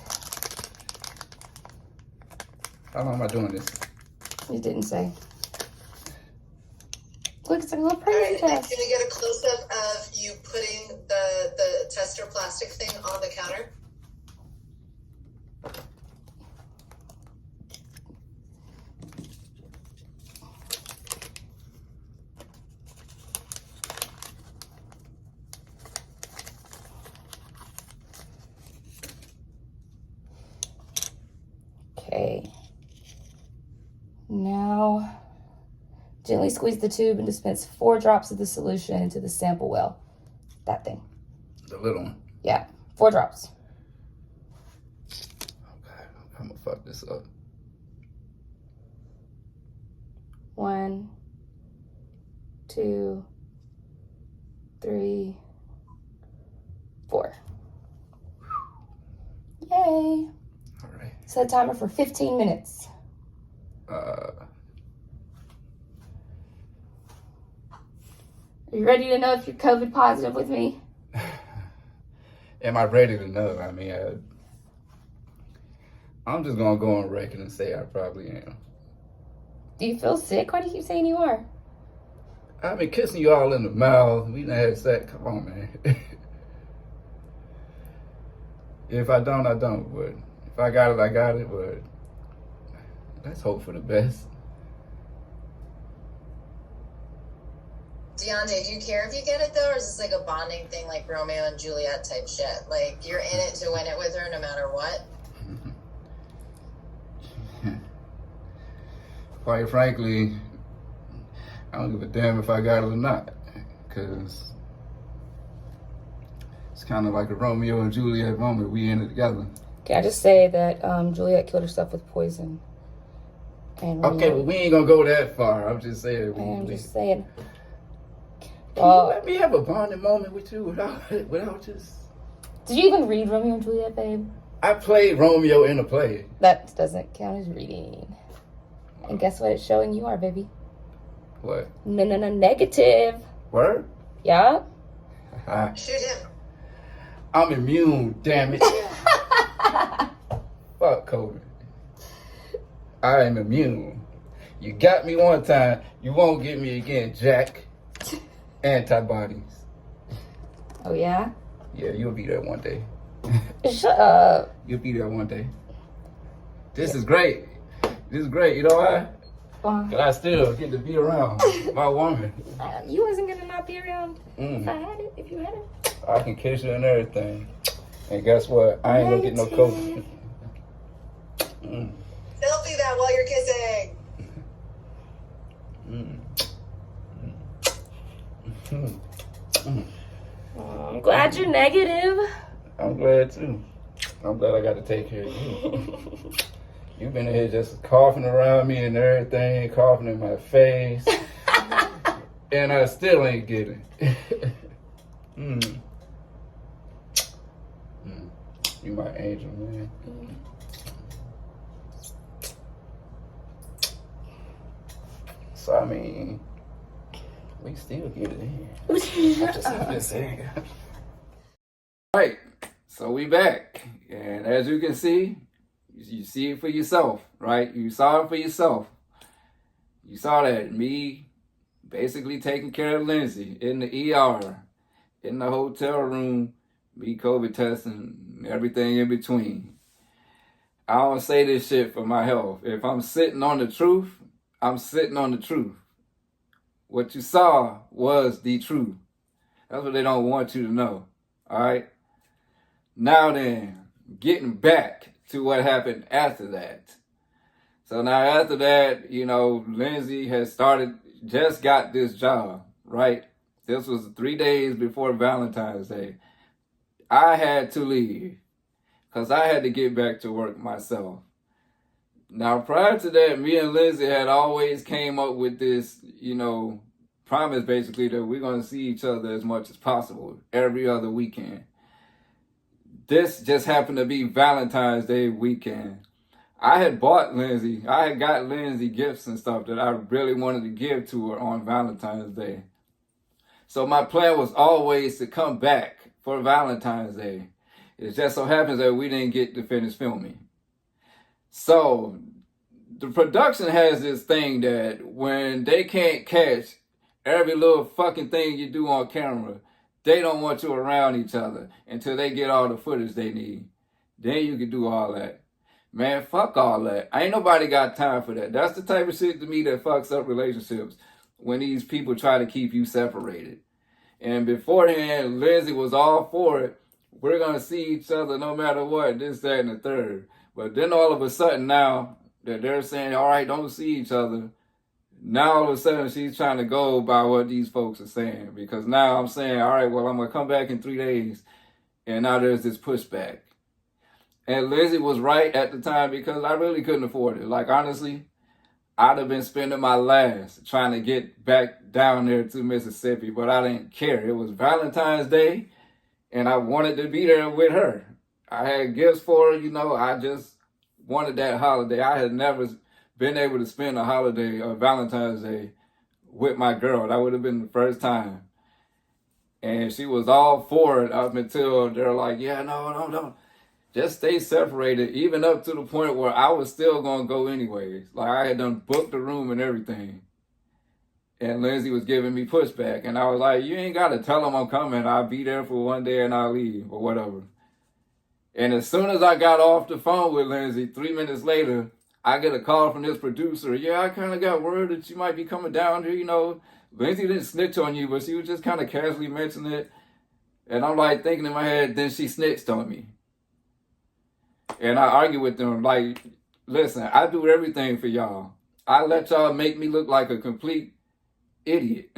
How long am I doing this? it didn't say. Look, it's like a little All pregnancy right, test. can we get a close up of you putting the tester plastic thing on the counter? Okay. Now, gently squeeze the tube and dispense 4 drops of the solution into the sample well. That thing. The little one. Yeah, 4 drops. Okay, I'm gonna fuck this up. 1, 2, 3, 4. Yay. All right. Set timer for 15 minutes. Are you ready to know if you're COVID positive with me? Am I ready to know? I mean, I'm just gonna go on record and say I probably am. Do you feel sick? Why do you keep saying you are? I've been kissing you all in the mouth. We done had sex. Come on, man. If I don't, I don't. But if I got it, I got it. But let's hope for the best. Daonte, do you care if you get it though, or is this like a bonding thing, like Romeo and Juliet type shit? Like you're in it to win it with her no matter what? Quite frankly, I don't give a damn if I got it or not, because it's kind of like a Romeo and Juliet moment. We in it together. Can I just say that Juliet killed herself with poison? And Okay, well, we ain't gonna go that far. I'm just saying. I'm just saying. Can you let me have a bonding moment with you without just... Did you even read Romeo and Juliet, babe? I played Romeo in a play. That doesn't count as reading. And guess what it's showing you are, baby? What? No, negative. Word? Yeah? Shoot him. I'm immune, damn it. Fuck COVID. I am immune. You got me one time, you won't get me again, Jack. Antibodies. Oh, yeah? Yeah, you'll be there one day. Shut up. You'll be there one day. This is great. This is great. You know why? Because I still get to be around my woman. You wasn't going to not be around if I had it, if you had it. I can kiss her and everything. And guess what? I ain't gonna get no COVID. Selfie that while you're kissing. I'm glad you're negative. I'm glad too. I'm glad I got to take care of you. You've been in here just coughing around me and everything, coughing in my face. And I still ain't getting it. You my angel, man. So, I mean, we still get it in. I'm just saying. Right, so we back. And as you can see, you see it for yourself, right? You saw it for yourself. You saw that me basically taking care of Lindsay in the ER, in the hotel room, me COVID testing, everything in between. I don't say this shit for my health. If I'm sitting on the truth, I'm sitting on the truth. What you saw was the truth. That's what they don't want you to know. All right? Now then, getting back to what happened after that. So now after that, you know, Lindsay has just got this job, right? This was 3 days before Valentine's Day. I had to leave because I had to get back to work myself. Now, prior to that, me and Lindsay had always came up with this, you know, promise basically that we're going to see each other as much as possible every other weekend. This just happened to be Valentine's Day weekend. I had got Lindsay gifts and stuff that I really wanted to give to her on Valentine's Day. So my plan was always to come back for Valentine's Day. It just so happens that we didn't get to finish filming. So the production has this thing that when they can't catch every little fucking thing you do on camera, they don't want you around each other until they get all the footage they need. Then you can do all that. Man, fuck all that. Ain't nobody got time for that. That's the type of shit to me that fucks up relationships, when these people try to keep you separated. And beforehand, Lindsay was all for it. We're going to see each other no matter what, this, that, and the third. But then all of a sudden now that they're saying, all right, don't see each other, now all of a sudden she's trying to go by what these folks are saying. Because now I'm saying, all right, well, I'm going to come back in 3 days. And now there's this pushback. And Lindsay was right at the time, because I really couldn't afford it. Like, honestly, I'd have been spending my last trying to get back down there to Mississippi, but I didn't care. It was Valentine's Day, and I wanted to be there with her. I had gifts for her, you know. I just wanted that holiday. I had never been able to spend a holiday or Valentine's Day with my girl. That would have been the first time. And she was all for it up until they're like, yeah, no. Just stay separated, even up to the point where I was still going to go anyways. Like, I had done booked the room and everything. And Lindsay was giving me pushback. And I was like, you ain't got to tell them I'm coming. I'll be there for one day and I'll leave or whatever. And as soon as I got off the phone with Lindsay, 3 minutes later, I get a call from this producer. Yeah, I kind of got word that you might be coming down here, you know. Lindsay didn't snitch on you, but she was just kind of casually mentioning it. And I'm like thinking in my head, then she snitched on me. And I argue with them like, listen, I do everything for y'all. I let y'all make me look like a complete idiot.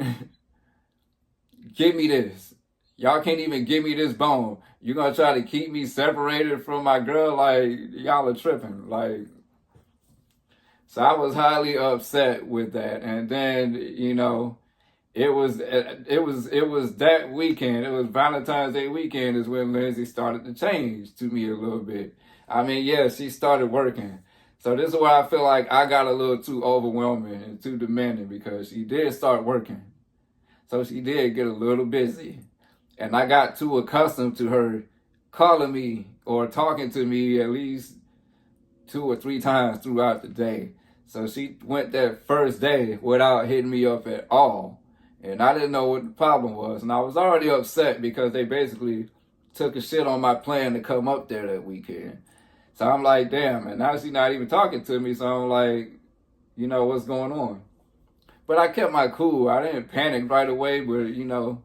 Give me this. Y'all can't even give me this bone. You're going to try to keep me separated from my girl? Like, y'all are tripping. Like, so I was highly upset with that. And then, you know, it was that weekend. It was Valentine's Day weekend is when Lindsay started to change to me a little bit. I mean, yeah, she started working. So this is where I feel like I got a little too overwhelming and too demanding, because she did start working. So she did get a little busy. And I got too accustomed to her calling me or talking to me at least 2 or 3 times throughout the day. So she went that first day without hitting me up at all. And I didn't know what the problem was. And I was already upset because they basically took a shit on my plan to come up there that weekend. So I'm like, damn, and now she's not even talking to me. So I'm like, you know, what's going on? But I kept my cool. I didn't panic right away, but, you know,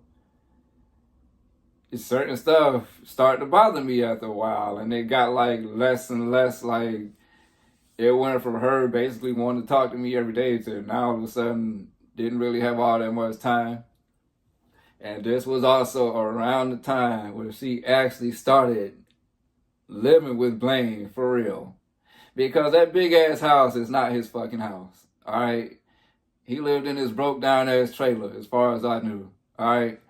certain stuff started to bother me after a while. And it got, like, less and less, like, it went from her basically wanting to talk to me every day to now all of a sudden didn't really have all that much time. And this was also around the time where she actually started living with Blaine for real. Because that big ass house is not his fucking house. Alright? He lived in his broke down ass trailer as far as I knew. Alright?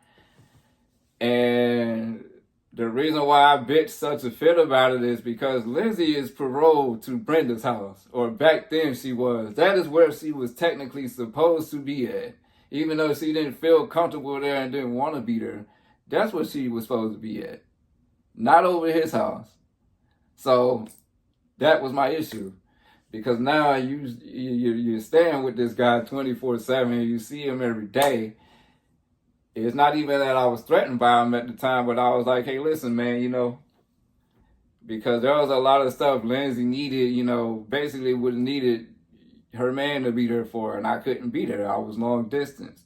And the reason why I bitched such a fit about it is because Lindsay is paroled to Brenda's house. Or back then she was. That is where she was technically supposed to be at. Even though she didn't feel comfortable there and didn't want to be there. That's what she was supposed to be at. Not over his house. So that was my issue, because now you're staying with this guy 24/7. You see him every day. It's not even that I was threatened by him at the time, but I was like, hey, listen, man, you know, because there was a lot of stuff Lindsay needed, you know, basically would have needed her man to be there for her, and I couldn't be there. I was long distance.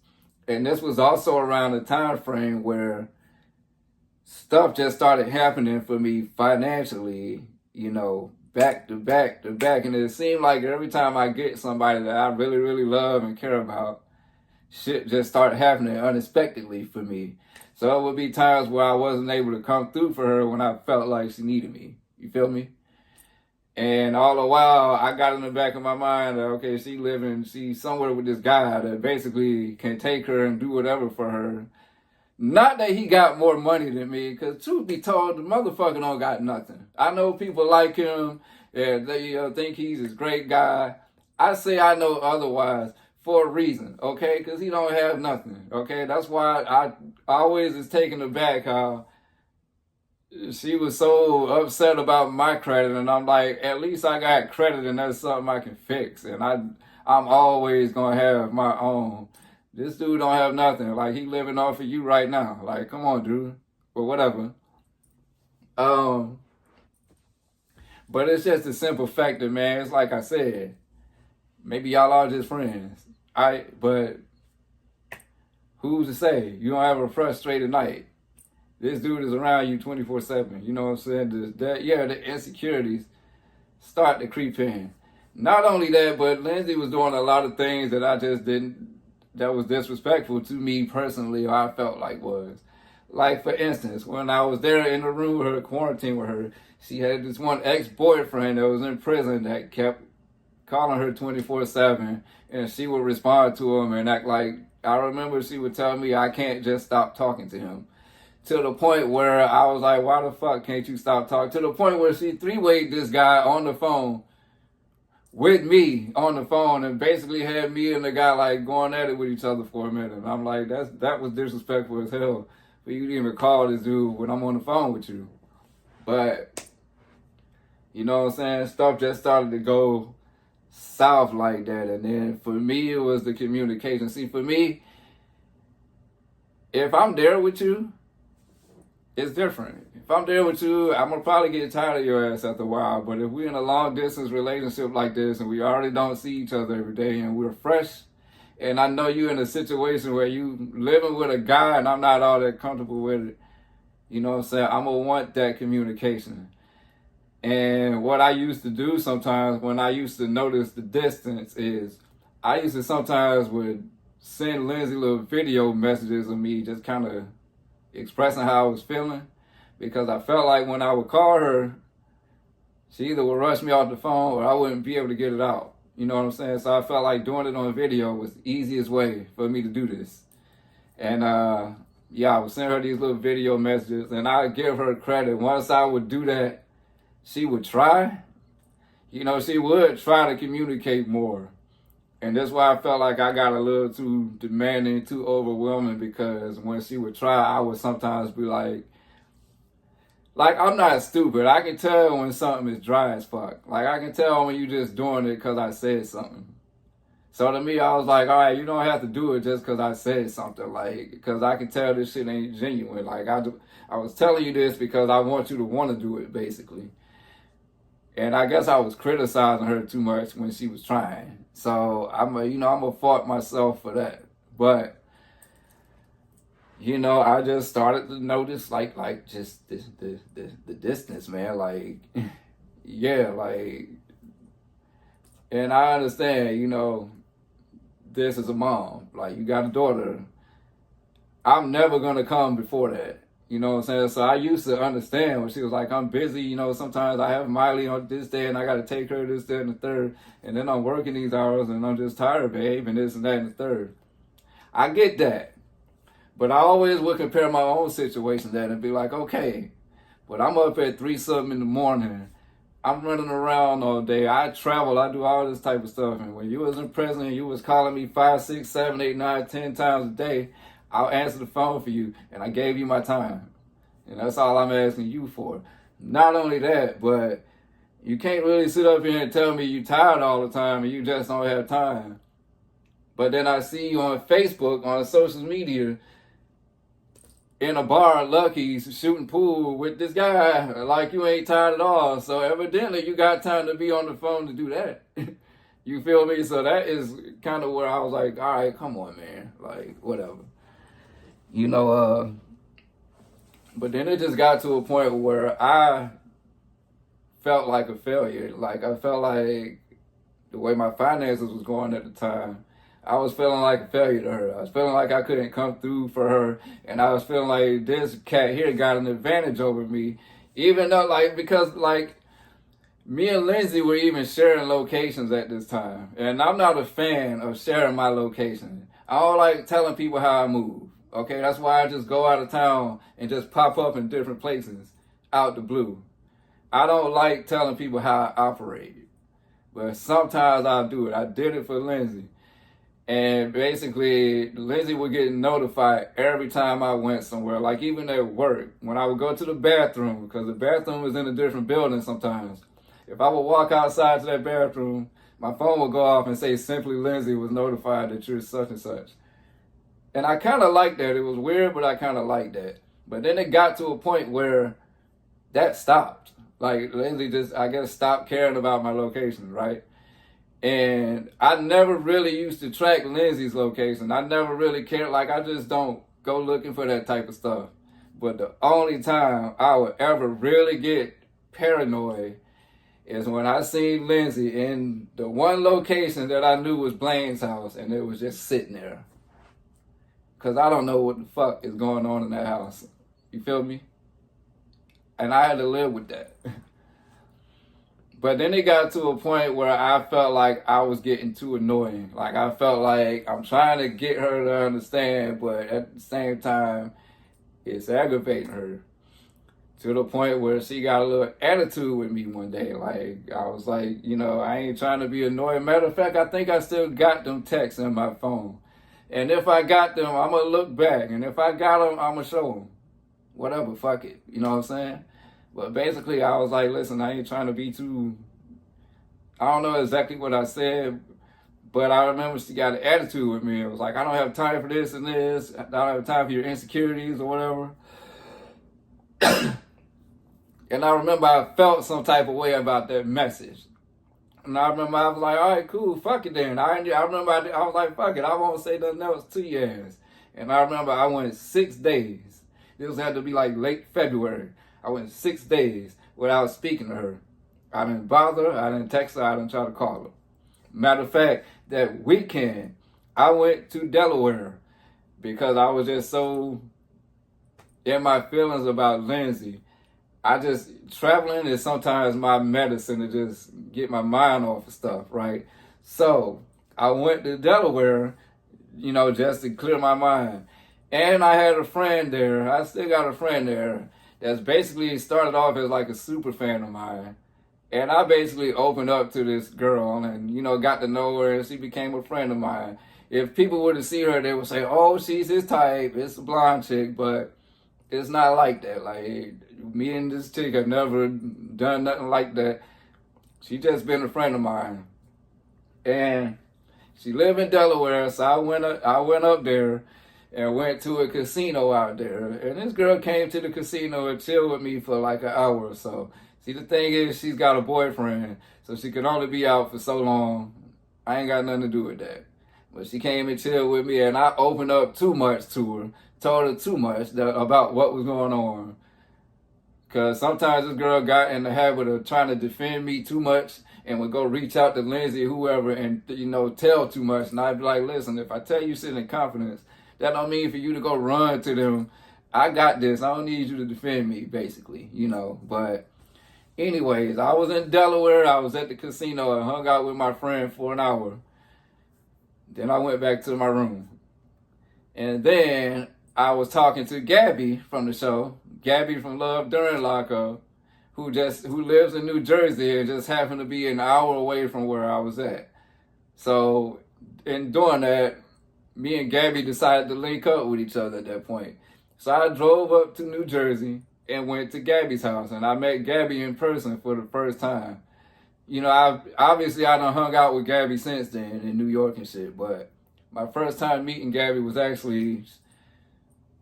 And this was also around the time frame where stuff just started happening for me financially, you know, back to back to back. And it seemed like every time I get somebody that I really, really love and care about, shit just started happening unexpectedly for me. So it would be times where I wasn't able to come through for her when I felt like she needed me. You feel me? And all the while, I got in the back of my mind that, okay, she's somewhere with this guy that basically can take her and do whatever for her. Not that he got more money than me, because truth be told, the motherfucker don't got nothing. I know people like him, and they think he's this great guy. I say I know otherwise for a reason, okay? Because he don't have nothing, okay? That's why I always is taken aback how she was so upset about my credit, and I'm like, at least I got credit, and that's something I can fix. And I'm always gonna have my own. This dude don't have nothing. Like, he living off of you right now. Like, come on, dude. But whatever. But it's just a simple fact that, man, it's like I said, maybe y'all are just friends. But who's to say? You don't have a frustrated night. This dude is around you 24/7. You know what I'm saying? The insecurities start to creep in. Not only that, but Lindsay was doing a lot of things that I just didn't, that was disrespectful to me personally, or I felt like was. Like, for instance, when I was there in the room with her, quarantined with her, she had this one ex-boyfriend that was in prison that kept calling her 24/7, and she would respond to him and act like, I remember she would tell me I can't just stop talking to him. To the point where I was like, why the fuck can't you stop talking? To the point where she three-wayed this guy on the phone with me on the phone, and basically had me and the guy like going at it with each other for a minute. And I'm like, that was disrespectful as hell for you to even call this dude when I'm on the phone with you. But, you know what I'm saying? Stuff just started to go south like that. And then for me, it was the communication. See, for me, if I'm there with you, it's different. If I'm there with you, I'm going to probably get tired of your ass after a while. But if we're in a long distance relationship like this and we already don't see each other every day and we're fresh, and I know you're in a situation where you living with a guy and I'm not all that comfortable with it, you know what I'm saying? I'm going to want that communication. And what I used to do sometimes when I used to notice the distance is I used to sometimes would send Lindsay little video messages of me just kind of expressing how I was feeling, because I felt like when I would call her, she either would rush me off the phone or I wouldn't be able to get it out. You know what I'm saying? So I felt like doing it on video was the easiest way for me to do this. And I would send her these little video messages, and I would give her credit. Once I would do that, she would try. You know, she would try to communicate more. And that's why I felt like I got a little too demanding, too overwhelming, because when she would try, I would sometimes be like, I'm not stupid. I can tell when something is dry as fuck. Like, I can tell when you just doing it because I said something. So to me, I was like, all right, you don't have to do it just because I said something. Like, because I can tell this shit ain't genuine. Like, I was telling you this because I want you to want to do it, basically. And I guess I was criticizing her too much when she was trying. So I'm gonna fault myself for that. But, you know, I just started to notice like just the distance, man. Like, yeah, like, and I understand, you know, this is a mom. Like, you got a daughter. I'm never gonna come before that. You know what I'm saying? So I used to understand when she was like, I'm busy, you know, sometimes I have Miley on this day and I got to take her this, that, and the third. And then I'm working these hours and I'm just tired, babe, and this and that and the third. I get that. But I always would compare my own situation to that and be like, okay, but I'm up at 3-something in the morning. I'm running around all day. I travel. I do all this type of stuff. And when you was in prison, you was calling me 5, 6, 7, 8, 9, 10 times a day. I'll answer the phone for you, and I gave you my time. And that's all I'm asking you for. Not only that, but you can't really sit up here and tell me you're tired all the time and you just don't have time. But then I see you on Facebook, on social media, in a bar at Lucky's shooting pool with this guy like you ain't tired at all. So evidently you got time to be on the phone to do that. You feel me? So that is kind of where I was like, all right, come on, man. Like, whatever. You know, but then it just got to a point where I felt like a failure. Like, I felt like the way my finances was going at the time, I was feeling like a failure to her. I was feeling like I couldn't come through for her. And I was feeling like this cat here got an advantage over me. Even though, like, because, like, me and Lindsay were even sharing locations at this time. And I'm not a fan of sharing my location. I don't like telling people how I move. Okay, that's why I just go out of town and just pop up in different places out the blue. I don't like telling people how I operate. But sometimes I'll do it. I did it for Lindsay. And basically, Lindsay would get notified every time I went somewhere. Like even at work, when I would go to the bathroom, because the bathroom was in a different building sometimes. If I would walk outside to that bathroom, my phone would go off and say, simply Lindsay was notified that you're such and such. And I kind of liked that. It was weird, but I kind of liked that. But then it got to a point where that stopped. Like Lindsay just, I guess, stopped caring about my location, right? And I never really used to track Lindsay's location. I never really cared. Like, I just don't go looking for that type of stuff. But the only time I would ever really get paranoid is when I seen Lindsay in the one location that I knew was Blaine's house, and it was just sitting there. Because I don't know what the fuck is going on in that house. You feel me? And I had to live with that. But then it got to a point where I felt like I was getting too annoying. Like I felt like I'm trying to get her to understand, but at the same time, it's aggravating her. To the point where she got a little attitude with me one day. Like, I was like, you know, I ain't trying to be annoying. Matter of fact, I think I still got them texts in my phone. And if I got them, I'm going to look back. And if I got them, I'm going to show them. Whatever, fuck it. You know what I'm saying? But basically, I was like, listen, I ain't trying to be too... I don't know exactly what I said, but I remember she got an attitude with me. It was like, I don't have time for this and this. I don't have time for your insecurities or whatever. And I remember I felt some type of way about that message. And I remember I was like, all right, cool, fuck it then. I remember I was like, fuck it, I won't say nothing else to you ass. And I remember I went 6 days. This had to be like late February. I went 6 days without speaking to her. I didn't bother her, I didn't text her, I didn't try to call her. Matter of fact, that weekend, I went to Delaware because I was just so in my feelings about Lindsay. Traveling is sometimes my medicine to just get my mind off of stuff, right? So I went to Delaware, you know, just to clear my mind. And I had a friend there. I still got a friend there that's basically started off as like a super fan of mine. And I basically opened up to this girl and, you know, got to know her and she became a friend of mine. If people were to see her, they would say, oh, she's his type. It's a blonde chick, but it's not like that. Like, me and this chick have never done nothing like that. She just been a friend of mine. And she lived in Delaware, so I went up there and went to a casino out there. And this girl came to the casino and chilled with me for like an hour or so. See, the thing is, she's got a boyfriend, so she could only be out for so long. I ain't got nothing to do with that. But she came and chilled with me, and I opened up too much to her, told her too much about what was going on. Because sometimes this girl got in the habit of trying to defend me too much and would go reach out to Lindsay, whoever, and, you know, tell too much. And I'd be like, listen, if I tell you sit in confidence, that don't mean for you to go run to them. I got this. I don't need you to defend me, basically, you know. But anyways, I was in Delaware. I was at the casino and hung out with my friend for an hour. Then I went back to my room. And then I was talking to Gabby from the show, Gabby from Love During Lockup, who lives in New Jersey and just happened to be an hour away from where I was at. So in doing that, me and Gabby decided to link up with each other at that point. So I drove up to New Jersey and went to Gabby's house, and I met Gabby in person for the first time. You know, I done hung out with Gabby since then in New York and shit, but my first time meeting Gabby was actually,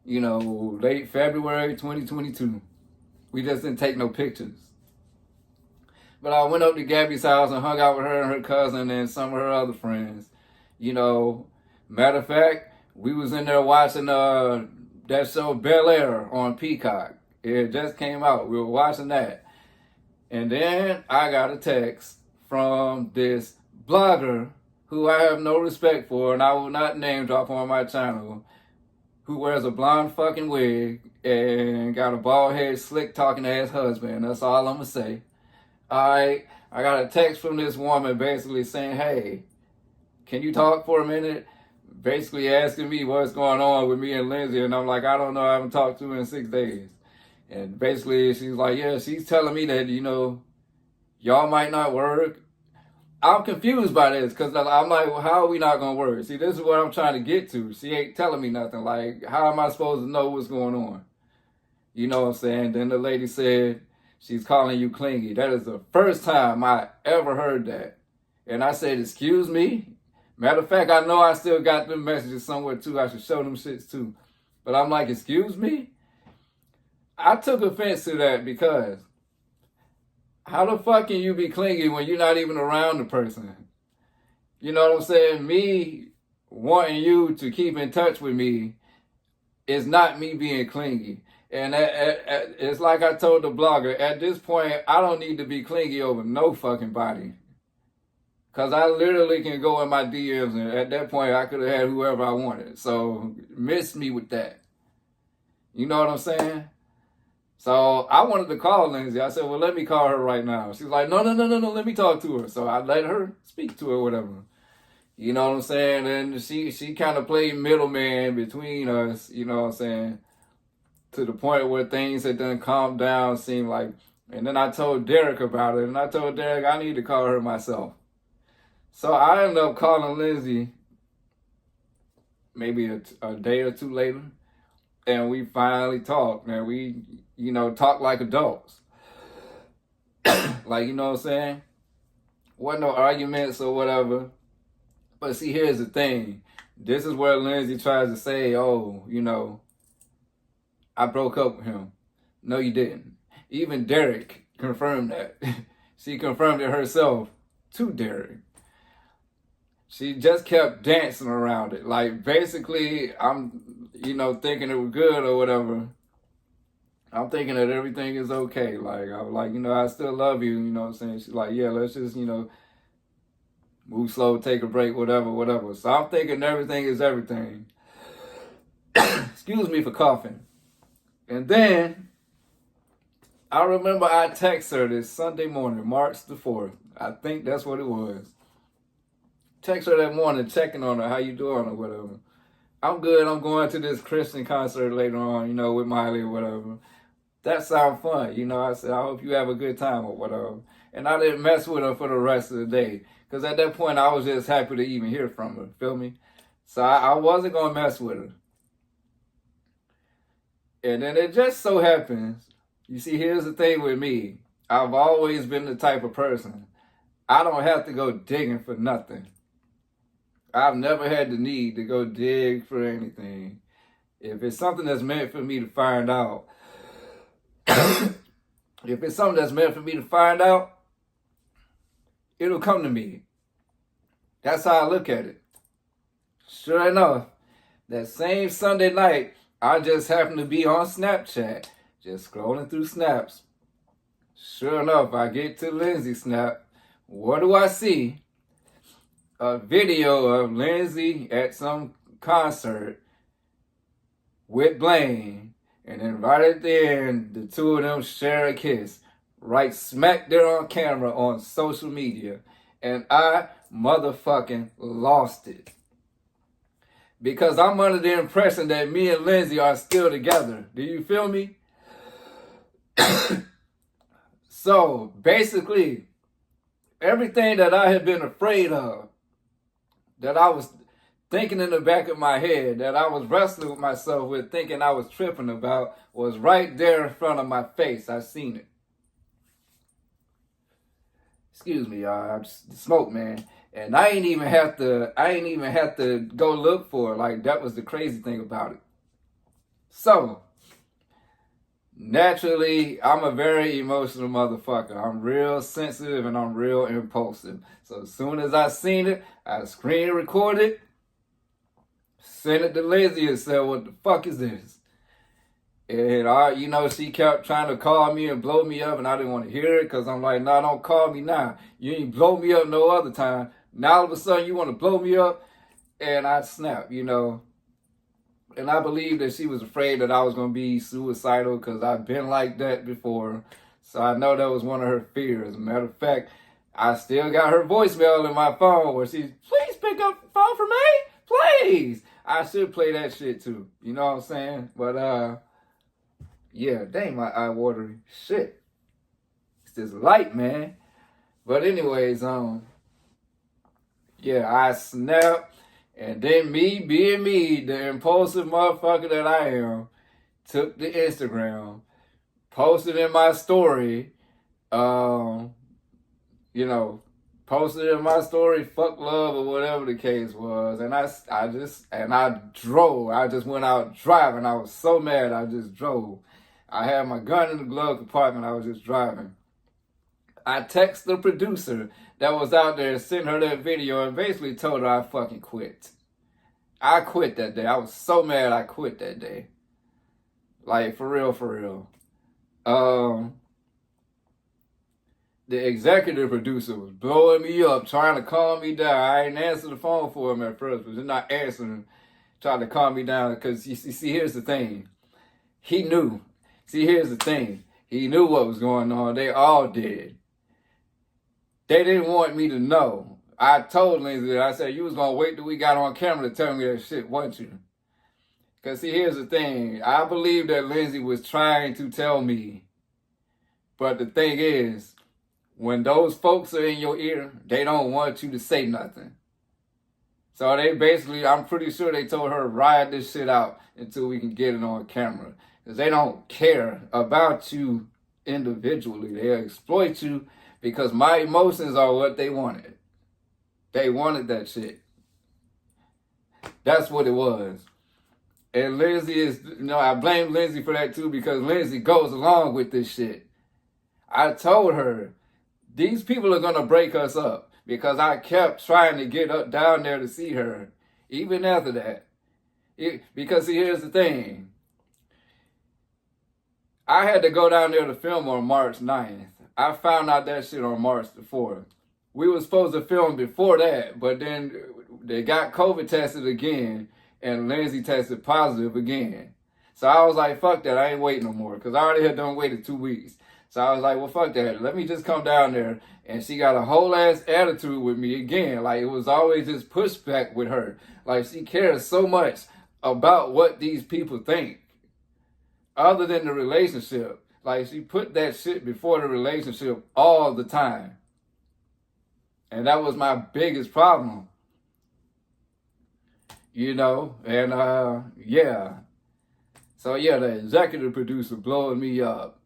you know, late February 2022. We just didn't take no pictures. But I went up to Gabby's house and hung out with her and her cousin and some of her other friends. You know, matter of fact, we was in there watching that show Bel Air on Peacock. It just came out. We were watching that. And then I got a text from this blogger who I have no respect for, and I will not name drop on my channel, who wears a blonde fucking wig and got a bald head, slick talking ass husband. That's all I'm gonna say. I got a text from this woman basically saying, hey, can you talk for a minute? Basically asking me what's going on with me and Lindsay, and I'm like, I don't know, I haven't talked to her in 6 days. And basically she's like, yeah, she's telling me that, you know, y'all might not work. I'm confused by this because I'm like, well, how are we not gonna work? See, this is what I'm trying to get to. She ain't telling me nothing. Like, how am I supposed to know what's going on? You know what I'm saying? Then the lady said she's calling you clingy. That is the first time I ever heard that. And I said, excuse me? Matter of fact, I know I still got them messages somewhere too. I should show them shits too. But I'm like, excuse me? I took offense to that because how the fuck can you be clingy when you're not even around the person? You know what I'm saying? Me wanting you to keep in touch with me is not me being clingy. And it's like I told the blogger, at this point, I don't need to be clingy over no fucking body. Because I literally can go in my DMs, and at that point, I could have had whoever I wanted. So, miss me with that. You know what I'm saying? So, I wanted to call Lindsay. I said, well, let me call her right now. She's like, no, let me talk to her. So, I let her speak to her, whatever. You know what I'm saying? And she kind of played middleman between us, you know what I'm saying? To the point where things had done calmed down, seemed like. And then I told Derek about it, and I told Derek I need to call her myself. So I ended up calling Lindsay maybe a day or two later, and we finally talked, man. We, you know, talked like adults. Like, you know what I'm saying? Wasn't no arguments or whatever. But see, here's the thing. This is where Lindsay tries to say, oh, you know, I broke up with him. No, you didn't. Even Derek confirmed that. She confirmed it herself to Derek. She just kept dancing around it. Like, basically, I'm, you know, thinking it was good or whatever. I'm thinking that everything is okay. Like, I was like, you know, I still love you. You know what I'm saying? She's like, yeah, let's just, you know, move slow, take a break, whatever. So I'm thinking everything is everything. Excuse me for coughing. And then, I remember I texted her this Sunday morning, March the 4th. I think that's what it was. Text her that morning, checking on her, how you doing or whatever. I'm good, I'm going to this Christian concert later on, you know, with Miley or whatever. That sounds fun, you know. I said, I hope you have a good time or whatever. And I didn't mess with her for the rest of the day. Because at that point, I was just happy to even hear from her, feel me? So I wasn't going to mess with her. And then it just so happens, you see, here's the thing with me. I've always been the type of person, I don't have to go digging for nothing. I've never had the need to go dig for anything. If it's something that's meant for me to find out, it'll come to me. That's how I look at it. Sure enough, that same Sunday night, I just happened to be on Snapchat, just scrolling through snaps. Sure enough, I get to Lindsay's snap. What do I see? A video of Lindsay at some concert with Blaine, and then right at the end, the two of them share a kiss, right smack there on camera on social media, and I motherfucking lost it. Because I'm under the impression that me and Lindsay are still together. Do you feel me? So, basically, everything that I had been afraid of, that I was thinking in the back of my head, that I was wrestling with myself with, thinking I was tripping about, was right there in front of my face. I seen it. Excuse me, y'all. I just smoke, man. And I ain't even have to go look for it. Like, that was the crazy thing about it. So, naturally, I'm a very emotional motherfucker. I'm real sensitive and I'm real impulsive. So as soon as I seen it, I screen recorded, sent it to Lindsay and said, what the fuck is this? And you know, she kept trying to call me and blow me up, and I didn't want to hear it because I'm like, nah, don't call me now. You ain't blow me up no other time. Now all of a sudden you want to blow me up, and I snap, you know. And I believe that she was afraid that I was going to be suicidal because I've been like that before. So I know that was one of her fears. As a matter of fact, I still got her voicemail in my phone where she's, please pick up the phone for me, please. I should play that shit too. You know what I'm saying? But, yeah, dang, my eye watering. Shit. It's this light, man. But anyways, Yeah, I snapped. And then me, being me, the impulsive motherfucker that I am, took the Instagram, posted in my story, you know, posted in my story, fuck love or whatever the case was. And I drove. I just went out driving. I was so mad I just drove. I had my gun in the glove compartment. I was just driving. I texted the producer that was out there and sent her that video and basically told her I fucking quit. I quit that day. I was so mad I quit that day. Like, for real, for real. The executive producer was blowing me up, trying to calm me down. I didn't answer the phone for him at first, but then not answering, trying to calm me down. Because, you see, here's the thing. He knew. See, here's the thing. He knew what was going on. They all did. They didn't want me to know. I told Lindsay that. I said, you was going to wait till we got on camera to tell me that shit, wasn't you? Because, see, here's the thing. I believe that Lindsay was trying to tell me. But the thing is, when those folks are in your ear, they don't want you to say nothing. So they basically, I'm pretty sure they told her to ride this shit out until we can get it on camera. Because they don't care about you individually. They'll exploit you because my emotions are what they wanted. They wanted that shit. That's what it was. And Lindsay is, I blame Lindsay for that too because Lindsay goes along with this shit. I told her, these people are going to break us up because I kept trying to get up down there to see her, even after that. Because see, here's the thing. I had to go down there to film on March 9th. I found out that shit on March the 4th. We were supposed to film before that, but then they got COVID tested again, and Lindsay tested positive again. So I was like, fuck that, I ain't waiting no more, because I already had done waited 2 weeks. So I was like, well, fuck that, let me just come down there. And she got a whole ass attitude with me again. Like, it was always this pushback with her. Like, she cares so much about what these people think, other than the relationship. Like, she put that shit before the relationship all the time. And that was my biggest problem. And yeah. So yeah, the executive producer blowing me up.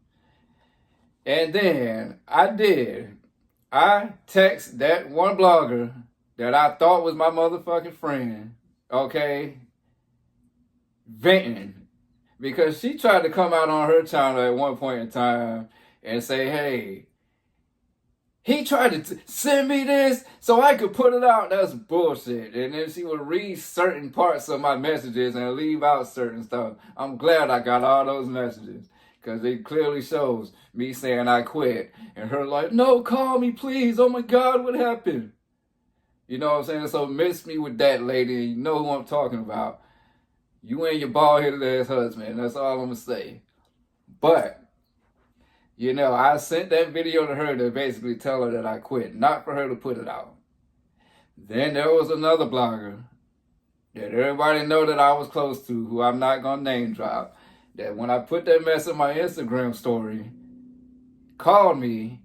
And then I text that one blogger that I thought was my motherfucking friend, okay, venting. Because she tried to come out on her channel at one point in time and say, hey, he tried to send me this so I could put it out. That's bullshit. And then she would read certain parts of my messages and leave out certain stuff. I'm glad I got all those messages because it clearly shows me saying I quit. And her like, no, call me, please. Oh, my God, what happened? You know what I'm saying? So miss me with that lady. You know who I'm talking about. You and your bald-headed ass husband. That's all I'm going to say. But I sent that video to her to basically tell her that I quit, not for her to put it out. Then there was another blogger that everybody know that I was close to, who I'm not going to name drop, that when I put that mess in my Instagram story, called me,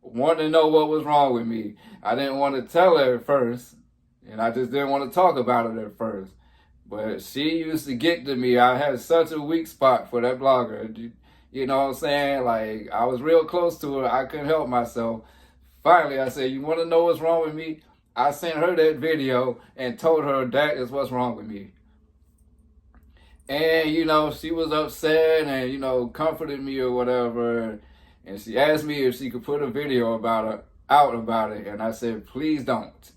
wanted to know what was wrong with me. I didn't want to tell her at first, and I just didn't want to talk about it at first. But she used to get to me. I had such a weak spot for that blogger. You know what I'm saying? Like, I was real close to her. I couldn't help myself. Finally, I said, you want to know what's wrong with me? I sent her that video and told her that is what's wrong with me. And, she was upset and, comforted me or whatever. And she asked me if she could put a video out about it. And I said, please don't.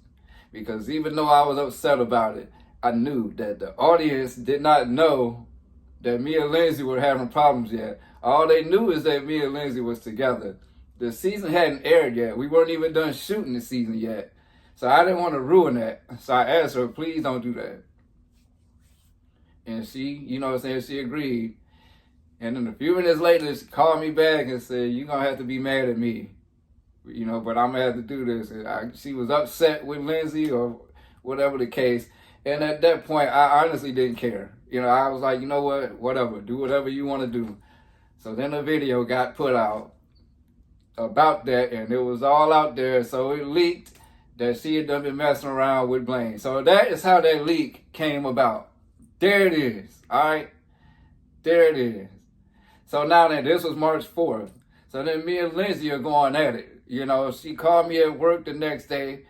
Because even though I was upset about it, I knew that the audience did not know that me and Lindsay were having problems yet. All they knew is that me and Lindsay was together. The season hadn't aired yet. We weren't even done shooting the season yet. So I didn't want to ruin that. So I asked her, please don't do that. And she, she agreed. And then a few minutes later, she called me back and said, you're going to have to be mad at me. But I'm going to have to do this. She was upset with Lindsay or whatever the case. And at that point, I honestly didn't care. I was like, you know what? Whatever. Do whatever you want to do. So then a video got put out about that, and it was all out there. So it leaked that she had done been messing around with Blaine. So that is how that leak came about. There it is. All right. There it is. So now then, this was March 4th. So then me and Lindsay are going at it. You know, she called me at work the next day.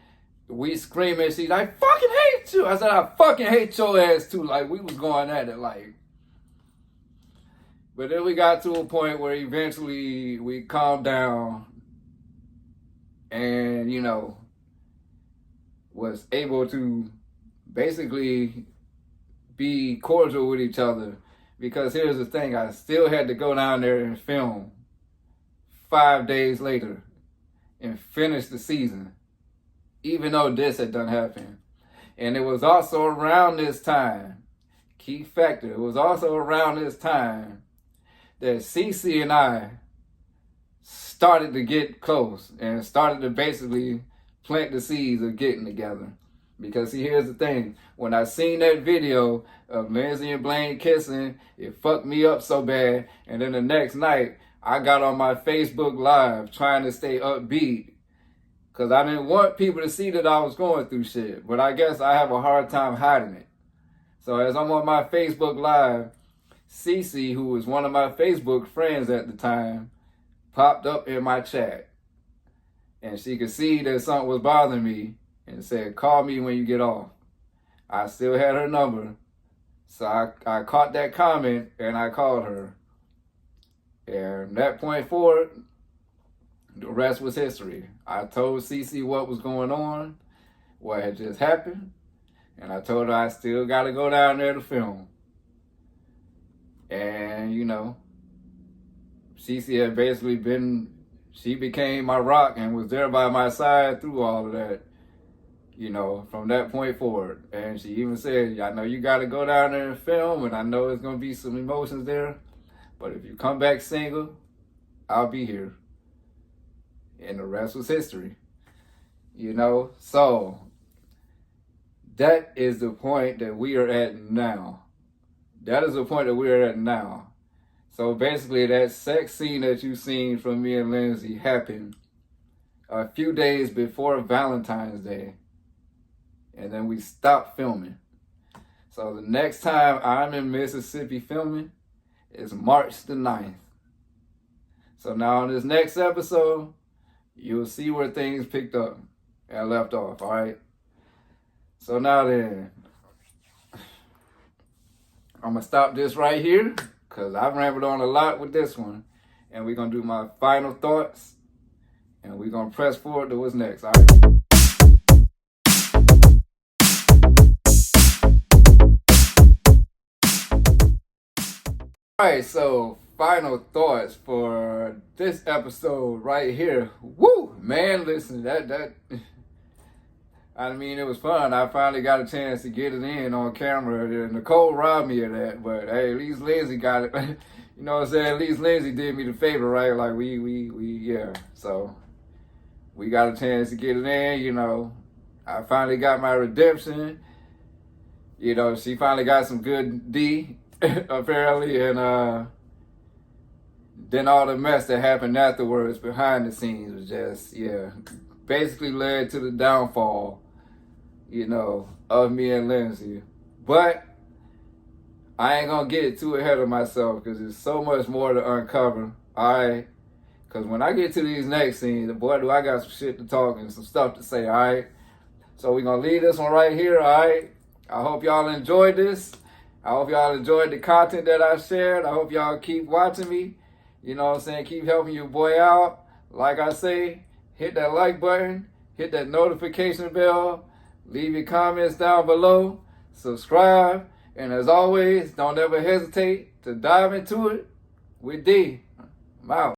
We screaming. She's like, I fucking hate you. I said, I fucking hate your ass too. Like, we was going at it like. But then we got to a point where eventually we calmed down and, you know, was able to basically be cordial with each other. Because here's the thing, I still had to go down there and film 5 days later and finish the season, even though this had done happened. And it was also around this time, key factor, it was also around this time that Cece and I started to get close and started to basically plant the seeds of getting together. Because see, here's the thing. When I seen that video of Lindsay and Blaine kissing, it fucked me up so bad. And then the next night, I got on my Facebook Live trying to stay upbeat. Because I didn't want people to see that I was going through shit. But I guess I have a hard time hiding it. So as I'm on my Facebook Live, Cece, who was one of my Facebook friends at the time, popped up in my chat. And she could see that something was bothering me. And said, call me when you get off. I still had her number. So I caught that comment and I called her. And from that point forward, the rest was history. I told Cece what was going on, what had just happened. And I told her I still got to go down there to film. And, you know, Cece had basically she became my rock and was there by my side through all of that. You know, from that point forward. And she even said, I know you got to go down there and film, and I know there's going to be some emotions there, but if you come back single, I'll be here. And the rest was history. You know, so that is the point that we are at now. That is the point that we are at now. So basically, that sex scene that you seen from me and Lindsay happened a few days before Valentine's Day. And then we stopped filming. So the next time I'm in Mississippi filming is March the 9th. So now on this next episode, you'll see where things picked up and left off, all right? So now then, I'm going to stop this right here because I've rambled on a lot with this one. And we're going to do my final thoughts. And we're going to press forward to what's next, all right? Alright, so final thoughts for this episode right here. Woo! Man, listen, I mean, it was fun. I finally got a chance to get it in on camera. Nicole robbed me of that, but hey, at least Lindsay got it. You know what I'm saying? At least Lindsay did me the favor, right? Like, yeah. So, we got a chance to get it in, you know. I finally got my redemption. You know, she finally got some good D. Apparently, and then all the mess that happened afterwards behind the scenes was just, yeah, basically led to the downfall, you know, of me and Lindsay. But I ain't gonna get too ahead of myself because there's so much more to uncover, all right? Because when I get to these next scenes, boy, do I got some shit to talk and some stuff to say, all right? So we're gonna leave this one right here, all right? I hope y'all enjoyed this. I hope y'all enjoyed the content that I shared. I hope y'all keep watching me. You know what I'm saying? Keep helping your boy out. Like I say, hit that like button. Hit that notification bell. Leave your comments down below. Subscribe. And as always, don't ever hesitate to dive into it with D. I'm out.